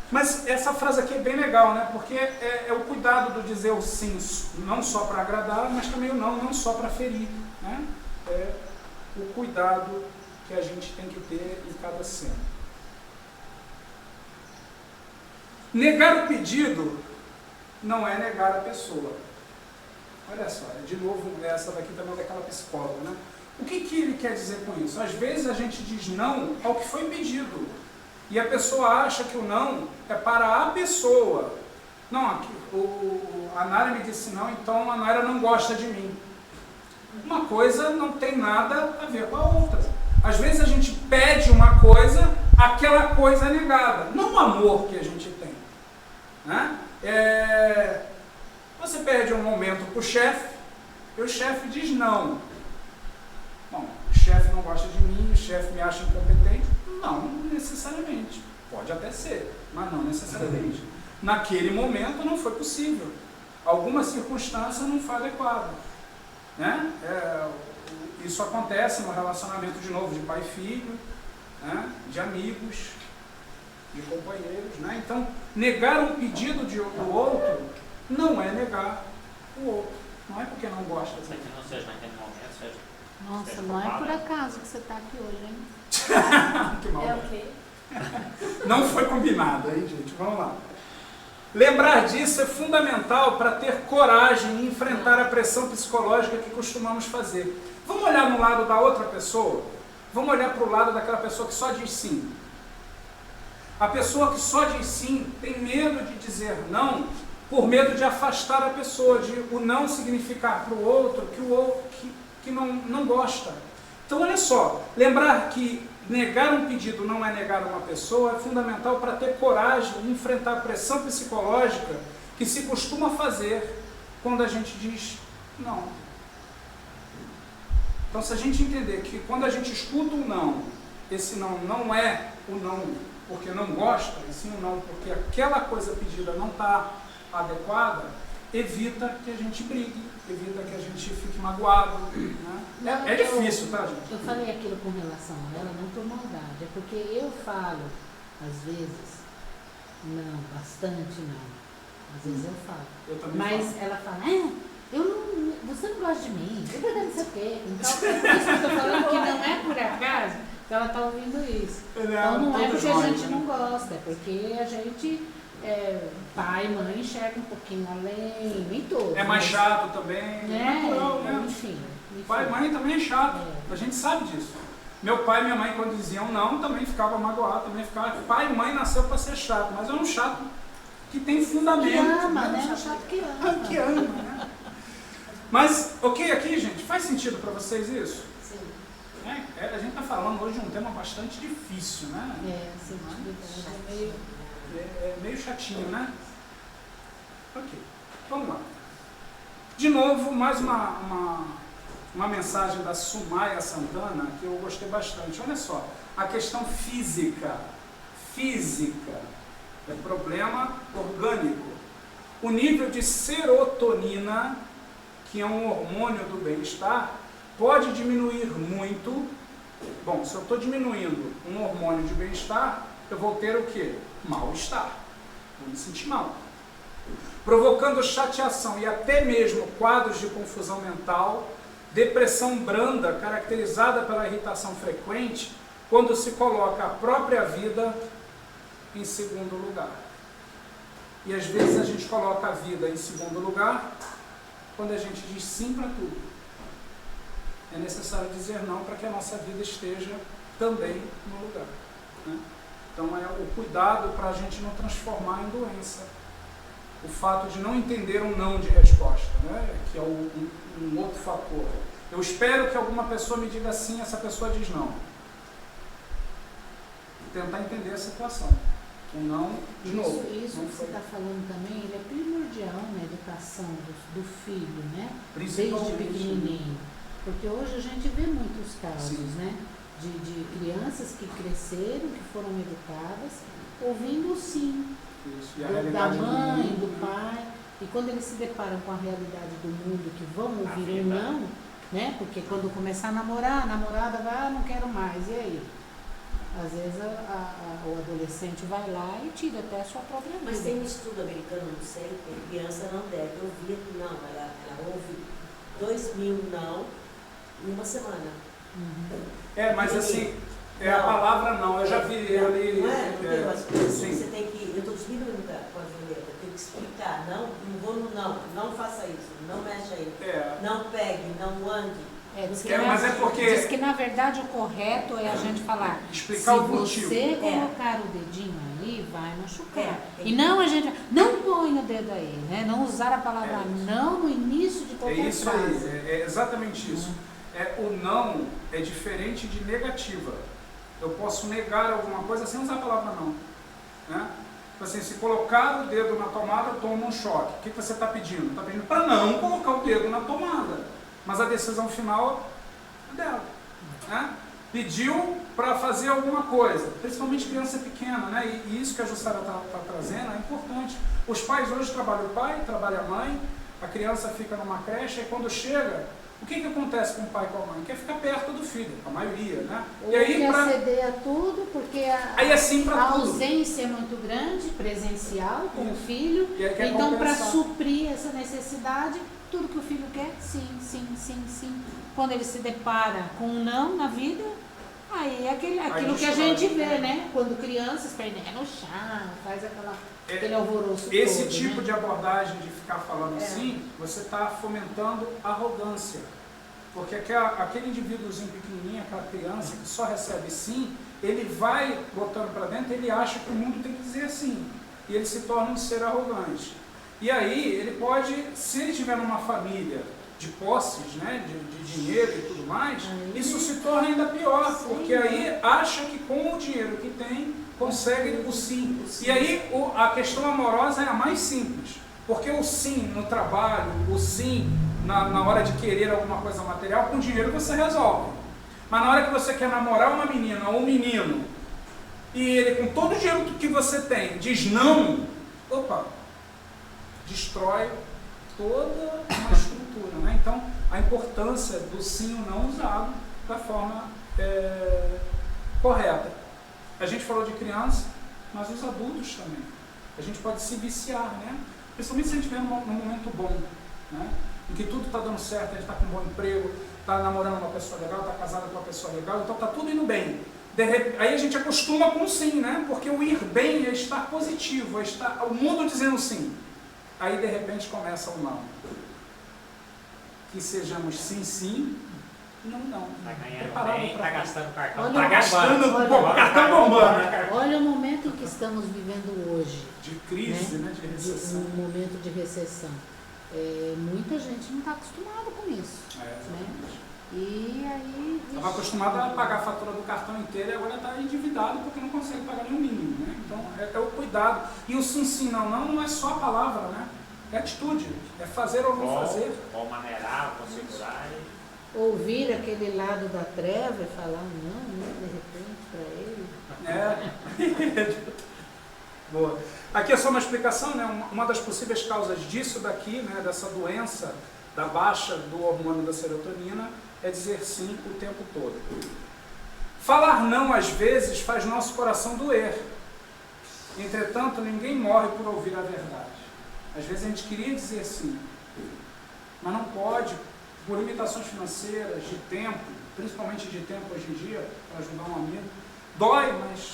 Mas essa frase aqui é bem legal, né? Porque é o cuidado do dizer o sim, não só para agradar, mas também o não só para ferir, né? É o cuidado que a gente tem que ter em cada cena. Negar o pedido não é negar a pessoa. Olha só, de novo, essa daqui também é daquela psicóloga, né? O que ele quer dizer com isso? Às vezes a gente diz não ao que foi pedido. E a pessoa acha que o não é para a pessoa. Não, aqui, a Nara me disse não, então a Nara não gosta de mim. Uma coisa não tem nada a ver com a outra. Às vezes a gente pede uma coisa, aquela coisa é negada. Não o amor que a gente tem. Né? Você pede um momento para o chefe, e o chefe diz não. Bom, o chefe não gosta de mim, o chefe me acha incompetente. Não necessariamente. Pode até ser, mas não necessariamente. Naquele momento não foi possível. Alguma circunstância não foi adequada. Né? Isso acontece no relacionamento, de novo, de pai e filho, né? De amigos, de companheiros. Né? Então, negar um pedido do outro não é negar o outro. Não é porque não gosta. Não seja naquele momento, seja. Nossa, não é por acaso que você está aqui hoje, hein? Que mal. É o quê? Não foi combinado, aí, gente. Vamos lá. Lembrar disso é fundamental para ter coragem em enfrentar a pressão psicológica que costumamos fazer. Vamos olhar no lado da outra pessoa? Vamos olhar para o lado daquela pessoa que só diz sim. A pessoa que só diz sim tem medo de dizer não, por medo de afastar a pessoa, de o não significar para o outro que o outro que não gosta. Então, olha só, lembrar que negar um pedido não é negar uma pessoa é fundamental para ter coragem de enfrentar a pressão psicológica que se costuma fazer quando a gente diz não. Então, se a gente entender que quando a gente escuta um não, esse não é o não porque não gosta, e sim o não porque aquela coisa pedida não está adequada, evita que a gente brigue, evita que a gente fique magoado. Né? É difícil, tá, gente? Eu falei aquilo com relação a ela, não por maldade, é porque eu falo, às vezes, não, bastante não. Às vezes eu falo. Eu também mas falo. ela fala, você não gosta de mim, você não sei o quê. Então, por isso que eu estou falando que não é por acaso que ela está ouvindo isso. Então não é porque a gente não gosta, é porque a gente... pai e mãe enxergam um pouquinho além, nem todos. É mais chato também, natural, né? Enfim. Pai e mãe também é chato, a gente sabe disso. Meu pai e minha mãe, quando diziam não, também ficava magoado, também ficava... Pai e mãe nasceu para ser chato, mas é um chato que tem fundamento. Que ama, né? É um chato que ama. Que ama, né? Mas, ok, aqui, gente, faz sentido para vocês isso? Sim. A gente está falando hoje de um tema bastante difícil, né? É meio chatinho, né? Ok, vamos lá. De novo, mais uma mensagem da Sumaya Santana que eu gostei bastante. Olha só, a questão física. Física é problema orgânico. O nível de serotonina, que é um hormônio do bem-estar, pode diminuir muito. Bom, se eu estou diminuindo um hormônio de bem-estar, eu vou ter o quê? Mal-estar. Vou me sentir mal. provocando chateação e até mesmo quadros de confusão mental, depressão branda, caracterizada pela irritação frequente, quando se coloca a própria vida em segundo lugar. E às vezes a gente coloca a vida em segundo lugar quando a gente diz sim para tudo. É necessário dizer não para que a nossa vida esteja também no lugar, né? Então é o cuidado para a gente não transformar em doença. O fato de não entender um não de resposta, né? Que é um outro fator. Eu espero que alguma pessoa me diga sim, essa pessoa diz não. Tentar entender a situação. O não, de novo. Isso que você está falando também, ele é primordial na educação do filho, né? Desde pequenininho. Porque hoje a gente vê muitos casos, né? De crianças que cresceram, que foram educadas, ouvindo o sim. Isso. E a Da realidade mãe, do do pai. E quando eles se deparam com a realidade do mundo, que vão ouvir um não, né? Porque quando começar a namorar, a namorada vai, não quero mais, e aí? Às vezes o adolescente vai lá e tira até a sua própria vida. Mas tem um estudo americano, não sei, que a criança não deve ouvir não. Ela ouve 2.000 não em uma semana. Mas assim, a palavra não, eu já vi ele. Não é? Não tem umas coisas assim, sim. você tem que. Eu estou diminuindo com a Julieta, eu tenho que explicar. Não vou no não faça isso, não mexa aí. Não pegue, não ande. Mas é porque... Diz que na verdade o correto é a gente falar, explicar o motivo. Se você colocar o dedinho aí, vai machucar. E não a gente, não põe o dedo aí, né? Não usar a palavra não no início de qualquer isso frase. aí, é exatamente isso. O não é diferente de negativa. Eu posso negar alguma coisa sem usar a palavra não, né? Assim, se colocar o dedo na tomada, toma um choque. O que você está pedindo? Está pedindo para não colocar o dedo na tomada. Mas a decisão final é dela, né? Pediu para fazer alguma coisa, principalmente criança pequena, né? E isso que a Jussara está trazendo é importante. Os pais hoje trabalham o pai, trabalha a mãe, a criança fica numa creche, e quando chega, o que acontece com o pai e com a mãe? Quer ficar perto do filho, a maioria, né? Ou quer ceder a tudo, porque a ausência é muito grande, presencial, com o filho. Então, para suprir essa necessidade, tudo que o filho quer, sim, sim, sim, sim. Quando ele se depara com um não na vida, aí é aquilo que a gente vê, né? Quando crianças perdem no chão, faz aquele alvoroço esse todo, tipo né? de abordagem de ficar falando sim, você está fomentando arrogância. Porque aquele indivíduozinho pequenininho, aquela criança que só recebe sim, ele vai botando para dentro, ele acha que o mundo tem que dizer sim. E ele se torna um ser arrogante. E aí, ele pode, se ele estiver numa família de posses, né, de dinheiro e tudo mais, isso se torna ainda pior, porque aí acha que com o dinheiro que tem, consegue o sim. E aí, a questão amorosa é a mais simples, porque o sim no trabalho, o sim na hora de querer alguma coisa material, com dinheiro você resolve. Mas na hora que você quer namorar uma menina ou um menino, e ele com todo o dinheiro que você tem, diz não, destrói toda uma estrutura, né? Então, a importância do sim ou não usado da forma correta. A gente falou de criança, mas os adultos também. A gente pode se viciar, né? Principalmente se a gente estiver num momento bom, né? Em que tudo está dando certo, a gente está com um bom emprego, está namorando uma pessoa legal, está casado com uma pessoa legal, então está tudo indo bem. Aí a gente acostuma com o sim, né? Porque o ir bem é estar positivo, é estar o mundo dizendo sim. Aí de repente começa o não. Que sejamos sim, sim, não. Está ganhando bem, está gastando cartão. Está gastando cartão bombando. Olha o momento em que estamos vivendo hoje. De crise, né? De recessão. Um momento de recessão. Muita gente não está acostumada com isso. Né? E aí... Estava acostumado a pagar a fatura do cartão inteiro e agora está endividado porque não consegue pagar nem o mínimo, né? Então é o cuidado. E o sim, não é só a palavra, né? É atitude, é fazer ou não fazer. Ou maneirar, ou segurar. Ouvir aquele lado da treva e falar não, né? De repente, para ele. Boa. Aqui é só uma explicação, né? Uma das possíveis causas disso daqui, né? Dessa doença da baixa do hormônio da serotonina, é dizer sim o tempo todo. Falar não, às vezes, faz nosso coração doer. Entretanto, ninguém morre por ouvir a verdade. Às vezes a gente queria dizer sim, mas não pode, por limitações financeiras, de tempo, principalmente de tempo hoje em dia, para ajudar um amigo. Dói, mas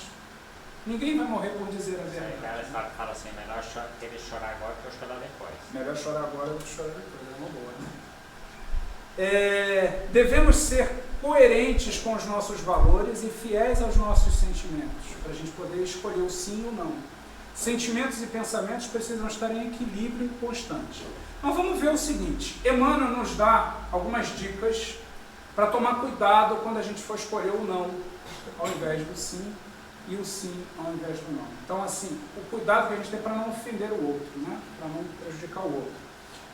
ninguém vai morrer por dizer a verdade. Ela fala assim, melhor querer chorar agora que eu chorar depois. Melhor chorar agora do que chorar depois, é uma boa, né? Devemos ser coerentes com os nossos valores e fiéis aos nossos sentimentos, para a gente poder escolher o sim ou não. Sentimentos e pensamentos precisam estar em equilíbrio constante. Então vamos ver o seguinte, Emmanuel nos dá algumas dicas para tomar cuidado quando a gente for escolher o não, ao invés do sim, e o sim ao invés do não. Então assim, o cuidado que a gente tem para não ofender o outro, né? Para não prejudicar o outro.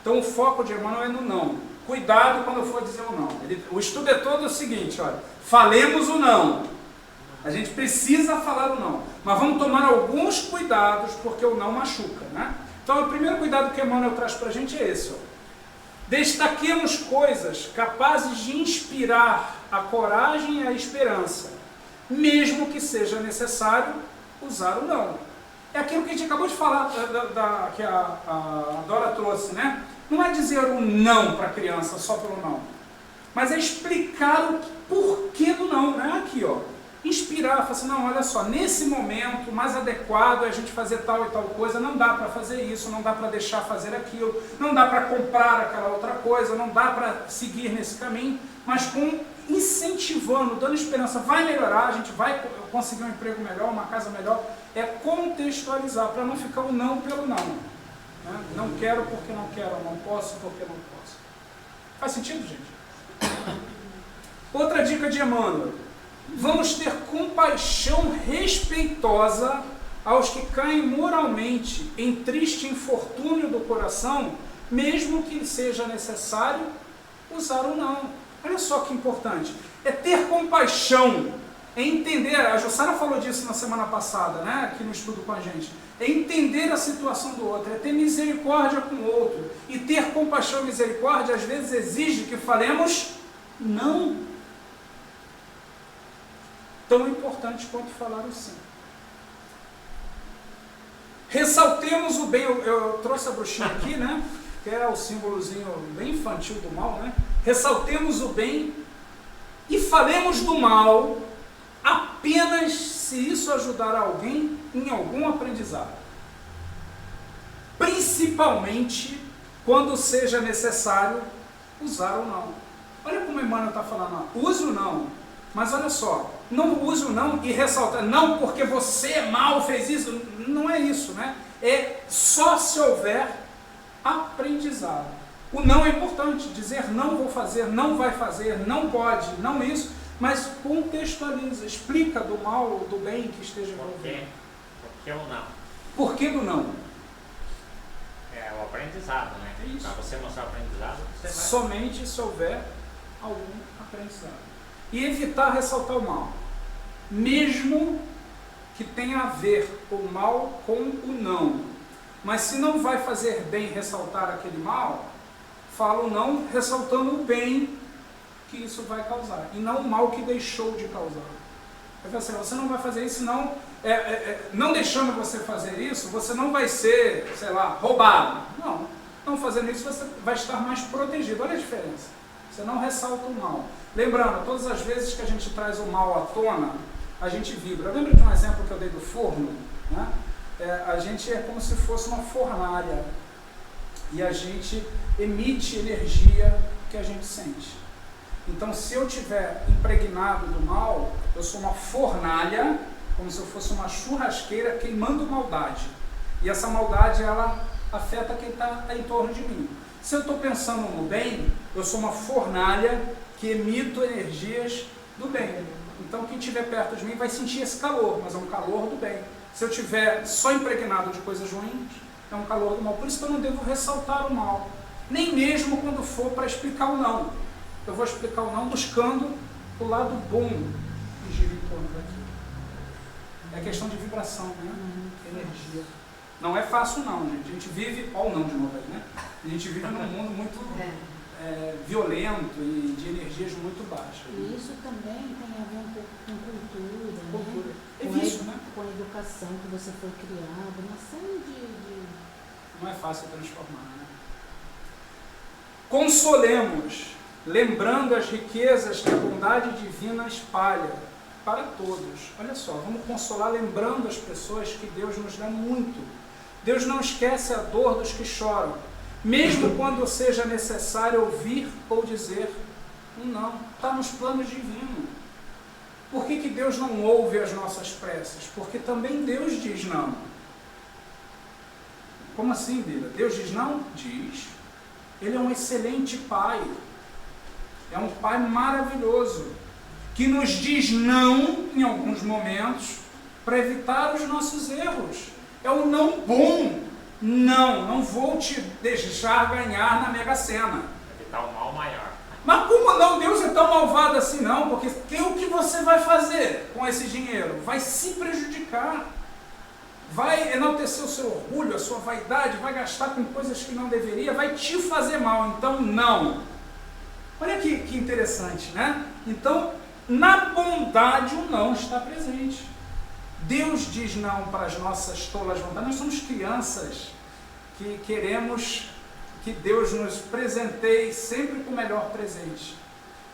Então o foco de Emmanuel é no não. Cuidado quando eu for dizer o não. O estudo é todo o seguinte, olha, falemos o não. A gente precisa falar o não, mas vamos tomar alguns cuidados, porque o não machuca, né? Então, o primeiro cuidado que Emmanuel traz para a gente é esse, ó. Destaquemos coisas capazes de inspirar a coragem e a esperança, mesmo que seja necessário usar o não. É aquilo que a gente acabou de falar, que a Dora trouxe, né? Não é dizer um não para a criança só pelo não, mas é explicar o porquê do não, né? Aqui, ó. Inspirar, falar assim, não, olha só, nesse momento mais adequado é a gente fazer tal e tal coisa, não dá para fazer isso, não dá para deixar fazer aquilo, não dá para comprar aquela outra coisa, não dá para seguir nesse caminho, mas com incentivando, dando esperança, vai melhorar, a gente vai conseguir um emprego melhor, uma casa melhor, é contextualizar, para não ficar o não pelo não, né? Não quero porque não quero, não posso porque não posso. Faz sentido, gente? Outra dica de Emmanuel. Vamos ter compaixão respeitosa aos que caem moralmente em triste infortúnio do coração, mesmo que seja necessário usar o não. Olha só que importante. É ter compaixão, é entender, a Jussara falou disso na semana passada, né, aqui no estudo com a gente, é entender a situação do outro, é ter misericórdia com o outro. E ter compaixão e misericórdia às vezes exige que falemos não. Tão importante quanto falar o sim. Ressaltemos o bem, eu trouxe a bruxinha aqui, né? Que é o símbolozinho bem infantil do mal, né? Ressaltemos o bem e falemos do mal apenas se isso ajudar alguém em algum aprendizado. Principalmente quando seja necessário usar o não. Olha como Emmanuel está falando, ó. Use o não. Mas olha só, não use o não e ressalta, não porque você é mal, fez isso, não é isso, né? É só se houver aprendizado. O não é importante, dizer não vou fazer, não vai fazer, não pode, não isso, mas contextualiza, explica do mal ou do bem que esteja envolvido. Por que o não? Por que do não? É o aprendizado, né? Para você mostrar o aprendizado, você vai... Somente se houver algum aprendizado. E evitar ressaltar o mal, mesmo que tenha a ver o mal com o não. Mas se não vai fazer bem ressaltar aquele mal, fala o não ressaltando o bem que isso vai causar, e não o mal que deixou de causar. Assim, você não vai fazer isso, não, não deixando você fazer isso, você não vai ser, sei lá, roubado. Não fazendo isso você vai estar mais protegido. Olha a diferença. Você não ressalta o mal. Lembrando, todas as vezes que a gente traz o mal à tona, a gente vibra. Lembra de um exemplo que eu dei do forno? Né? A gente é como se fosse uma fornalha. E a gente emite energia que a gente sente. Então, se eu estiver impregnado do mal, eu sou uma fornalha, como se eu fosse uma churrasqueira queimando maldade. E essa maldade, ela afeta quem está em torno de mim. Se eu estou pensando no bem, eu sou uma fornalha que emito energias do bem. Então, quem estiver perto de mim vai sentir esse calor, mas é um calor do bem. Se eu estiver só impregnado de coisas ruins, é um calor do mal. Por isso que eu não devo ressaltar o mal, nem mesmo quando for para explicar o não. Eu vou explicar o não buscando o lado bom que gira em torno daquilo. É questão de vibração, né? Energia. Não é fácil não, gente. A gente vive, olha o não de novo aí, né? A gente vive num mundo muito violento e de energias muito baixas. E isso também tem a ver um pouco com cultura, É né? isso, né? Com a educação que você foi criado, uma série de Não é fácil transformar, né? Consolemos, lembrando as riquezas que a bondade divina espalha para todos. Olha só, vamos consolar lembrando as pessoas que Deus nos dá muito. Deus não esquece a dor dos que choram, mesmo quando seja necessário ouvir ou dizer um não. Está nos planos divinos. Por que Deus não ouve as nossas preces? Porque também Deus diz não. Como assim, Bíblia? Deus diz não? Diz. Ele é um excelente pai. É um pai maravilhoso, que nos diz não em alguns momentos para evitar os nossos erros. É um não bom. Não vou te deixar ganhar na Mega Sena. Evitar o mal maior. Mas como não? Deus é tão malvado assim não, porque o que você vai fazer com esse dinheiro? Vai se prejudicar. Vai enaltecer o seu orgulho, a sua vaidade, vai gastar com coisas que não deveria, vai te fazer mal. Então, não. Olha que interessante, né? Então, na bondade, o não está presente. Deus diz não para as nossas tolas vontades. Nós somos crianças que queremos que Deus nos presenteie sempre com o melhor presente.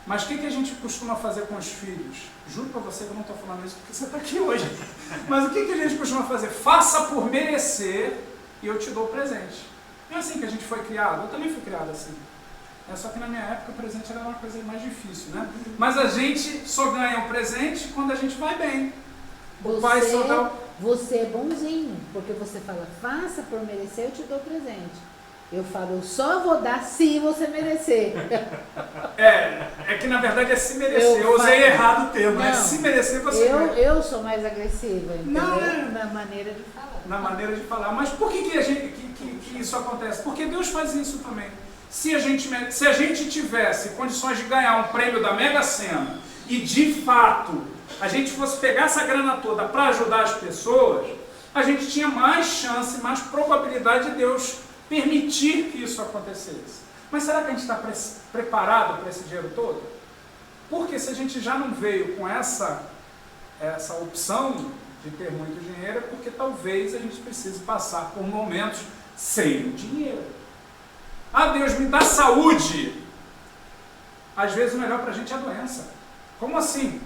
Mas o que a gente costuma fazer com os filhos? Juro para você que eu não estou falando isso porque você está aqui hoje. Mas o que a gente costuma fazer? Faça por merecer e eu te dou o presente. Não é assim que a gente foi criado? Eu também fui criado assim. Só que na minha época o presente era uma coisa mais difícil, né? Mas a gente só ganha o presente quando a gente vai bem. O pai só dá... Você é bonzinho, porque você fala, faça por merecer, eu te dou presente. Eu falo, eu só vou dar se você merecer. É que na verdade é se merecer. Eu usei errado o termo, é se merecer você ganha. Eu sou mais agressiva, entendeu? Na maneira de falar. Na maneira de falar. Mas por que isso acontece? Porque Deus faz isso também. Se a gente tivesse condições de ganhar um prêmio da Mega Sena e de fato a gente fosse pegar essa grana toda para ajudar as pessoas, a gente tinha mais chance, mais probabilidade de Deus permitir que isso acontecesse. Mas será que a gente está preparado para esse dinheiro todo? Porque se a gente já não veio com essa opção de ter muito dinheiro, é porque talvez a gente precise passar por momentos sem o dinheiro. Ah, Deus me dá saúde. Às vezes o melhor para a gente é a doença. Como assim?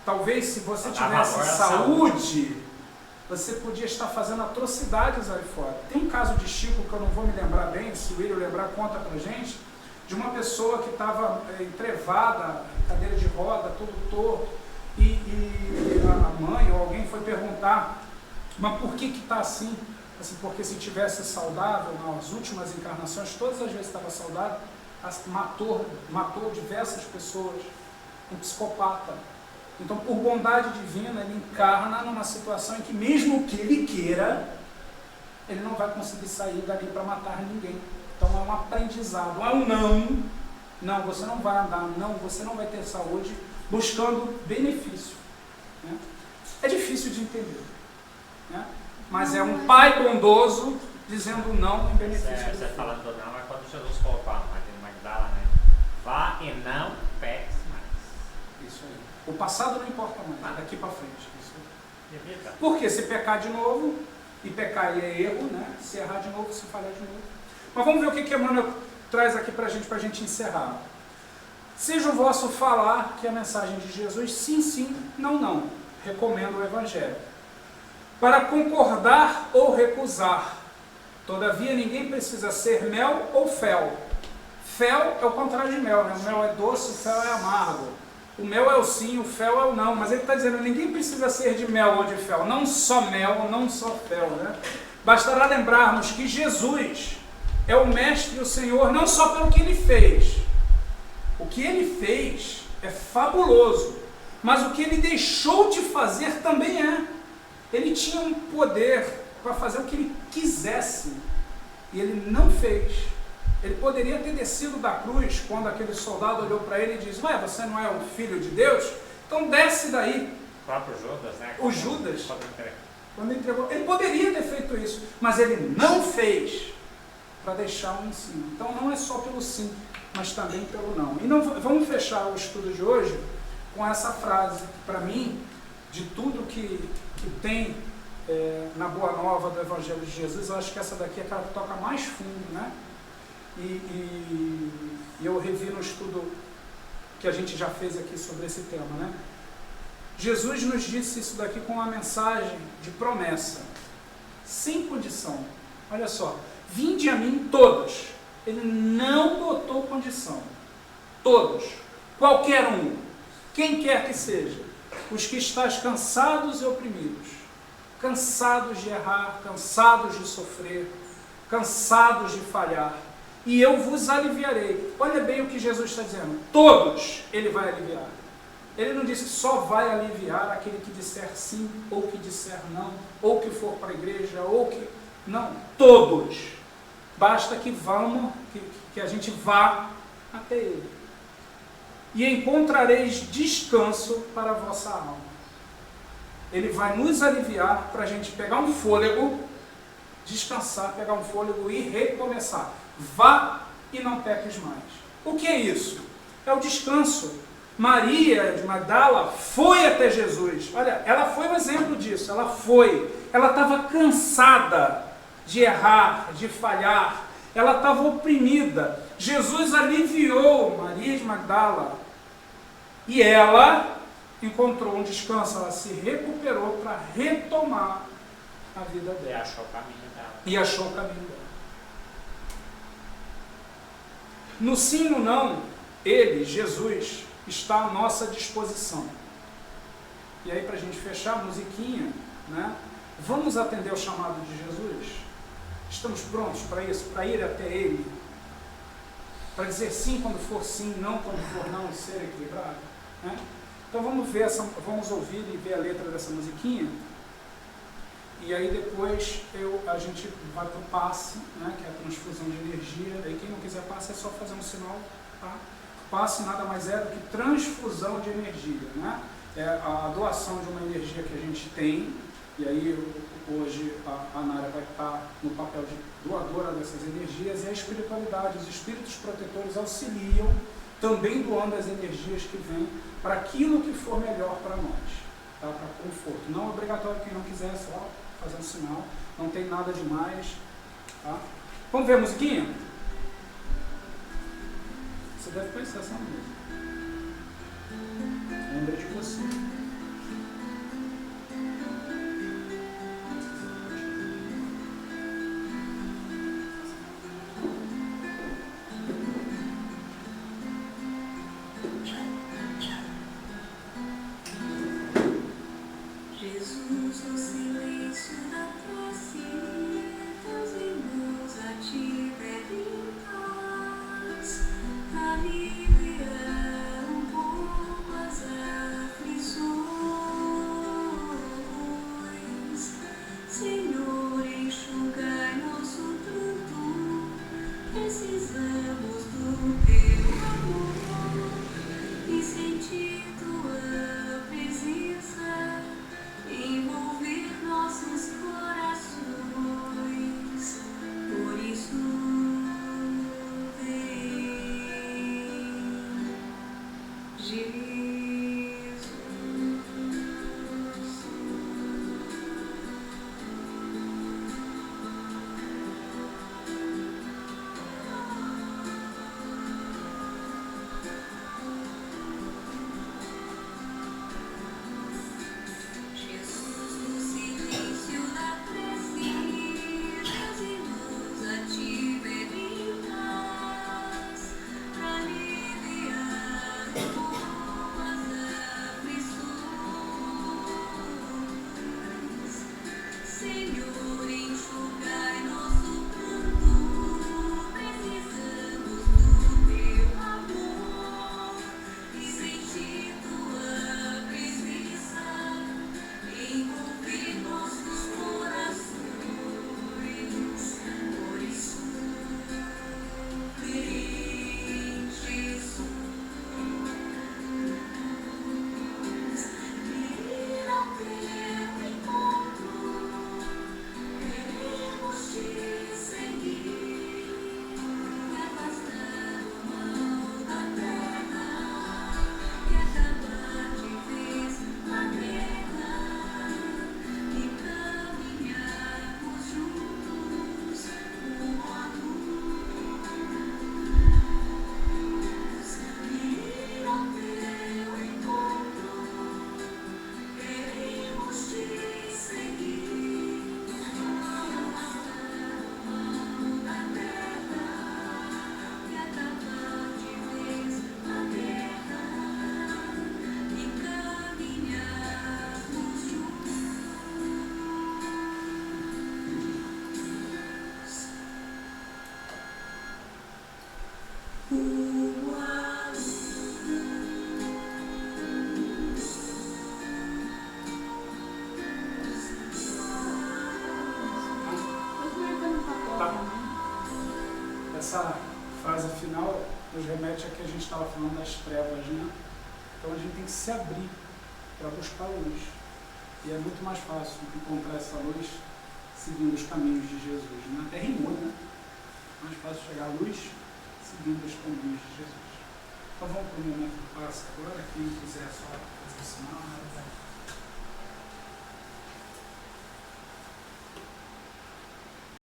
Talvez se você tivesse saúde, você podia estar fazendo atrocidades aí fora. Tem um caso de Chico que eu não vou me lembrar bem, se o William lembrar, conta pra gente, de uma pessoa que estava entrevada, cadeira de roda, todo torto, e a mãe ou alguém foi perguntar, mas por que está assim? Assim, porque se tivesse saudável nas últimas encarnações, todas as vezes estava saudável, matou diversas pessoas, um psicopata. Então, por bondade divina, ele encarna numa situação em que, mesmo que ele queira, ele não vai conseguir sair dali para matar ninguém. Então, é um aprendizado, é um não. Não, você não vai andar, não, você não vai ter saúde, buscando benefício. Né? É difícil de entender. Né? Mas é um pai bondoso dizendo não em benefício do Você falando do não, é quando Jesus colocou a mãe de Magdala, né? Vá e não peques mais. Isso aí. O passado não importa mais, daqui para frente. Isso aí. Porque se pecar de novo, e pecar aí é erro, né? Se errar de novo, se falhar de novo. Mas vamos ver o que Emmanuel traz aqui para a gente encerrar. Seja o vosso falar, que é a mensagem de Jesus, sim, sim, não, não. Recomendo o Evangelho. Para concordar ou recusar. Todavia, ninguém precisa ser mel ou fel. Fel é o contrário de mel, né? O mel é doce, o fel é amargo. O mel é o sim, o fel é o não. Mas ele está dizendo, ninguém precisa ser de mel ou de fel. Não só mel, não só fel, né? Bastará lembrarmos que Jesus é o Mestre e o Senhor, não só pelo que Ele fez. O que Ele fez é fabuloso. Mas o que Ele deixou de fazer também é. Ele tinha um poder para fazer o que Ele quisesse. E Ele não fez. Ele poderia ter descido da cruz quando aquele soldado olhou para ele e disse, ué, você não é o filho de Deus? Então desce daí. O próprio Judas, né? O Judas, quando entregou, ele poderia ter feito isso, mas ele não fez para deixar um ensino. Então não é só pelo sim, mas também pelo não. E não, vamos fechar o estudo de hoje com essa frase, para mim, de tudo que tem na Boa Nova do Evangelho de Jesus. Eu acho que essa daqui é aquela que toca mais fundo, né? E eu revi no estudo que a gente já fez aqui sobre esse tema, né? Jesus nos disse isso daqui com uma mensagem de promessa, sem condição. Olha só, vinde a mim todos. Ele não botou condição. Todos, qualquer um, quem quer que seja, os que estáis cansados e oprimidos, cansados de errar, cansados de sofrer, cansados de falhar, e eu vos aliviarei. Olha bem o que Jesus está dizendo, todos Ele vai aliviar. Ele não disse que só vai aliviar aquele que disser sim, ou que disser não, ou que for para a igreja, ou que... Não, todos. Basta que vamos, que a gente vá até Ele. E encontrareis descanso para a vossa alma. Ele vai nos aliviar para a gente pegar um fôlego, descansar, pegar um fôlego e recomeçar. Vá e não peques mais. O que é isso? É o descanso. Maria de Magdala foi até Jesus. Olha, ela foi um exemplo disso. Ela estava cansada de errar, de falhar. Ela estava oprimida. Jesus aliviou Maria de Magdala e ela encontrou um descanso. Ela se recuperou para retomar a vida dela. E achou o caminho dela. No sim e no não, Ele, Jesus, está à nossa disposição. E aí, para a gente fechar a musiquinha, né? Vamos atender o chamado de Jesus? Estamos prontos para isso? Para ir até Ele? Para dizer sim quando for sim, não quando for não, e ser equilibrado? Né? Então vamos ouvir e ver a letra dessa musiquinha. E aí depois a gente vai para o passe, né? Que é a transfusão de energia. Aí quem não quiser passe é só fazer um sinal, tá? Passe nada mais é do que transfusão de energia, né? É a doação de uma energia que a gente tem, e aí hoje a Nara vai estar no papel de doadora dessas energias, e a espiritualidade, os espíritos protetores auxiliam, também doando as energias que vêm para aquilo que for melhor para nós, tá? Para conforto. Não é obrigatório quem não quiser, só fazer um sinal, não tem nada demais, tá? Vamos ver a musiquinha? Você deve conhecer essa música. Lembra de você. Jesus, no silêncio da prece, teus irmãos a ti pedem paz. Aliviar um pouco as aflições. Senhor, enxugai nosso pranto. Precisamos do teu amor e sentir tua presença envolver nós. nos remete a que a gente estava falando das trevas, né? Então a gente tem que se abrir para buscar a luz. E é muito mais fácil encontrar essa luz seguindo os caminhos de Jesus, né? Até rimou, né? Mais fácil chegar à luz seguindo os caminhos de Jesus. Então vamos para o momento do passe agora. Quem quiser só fazer o sinal.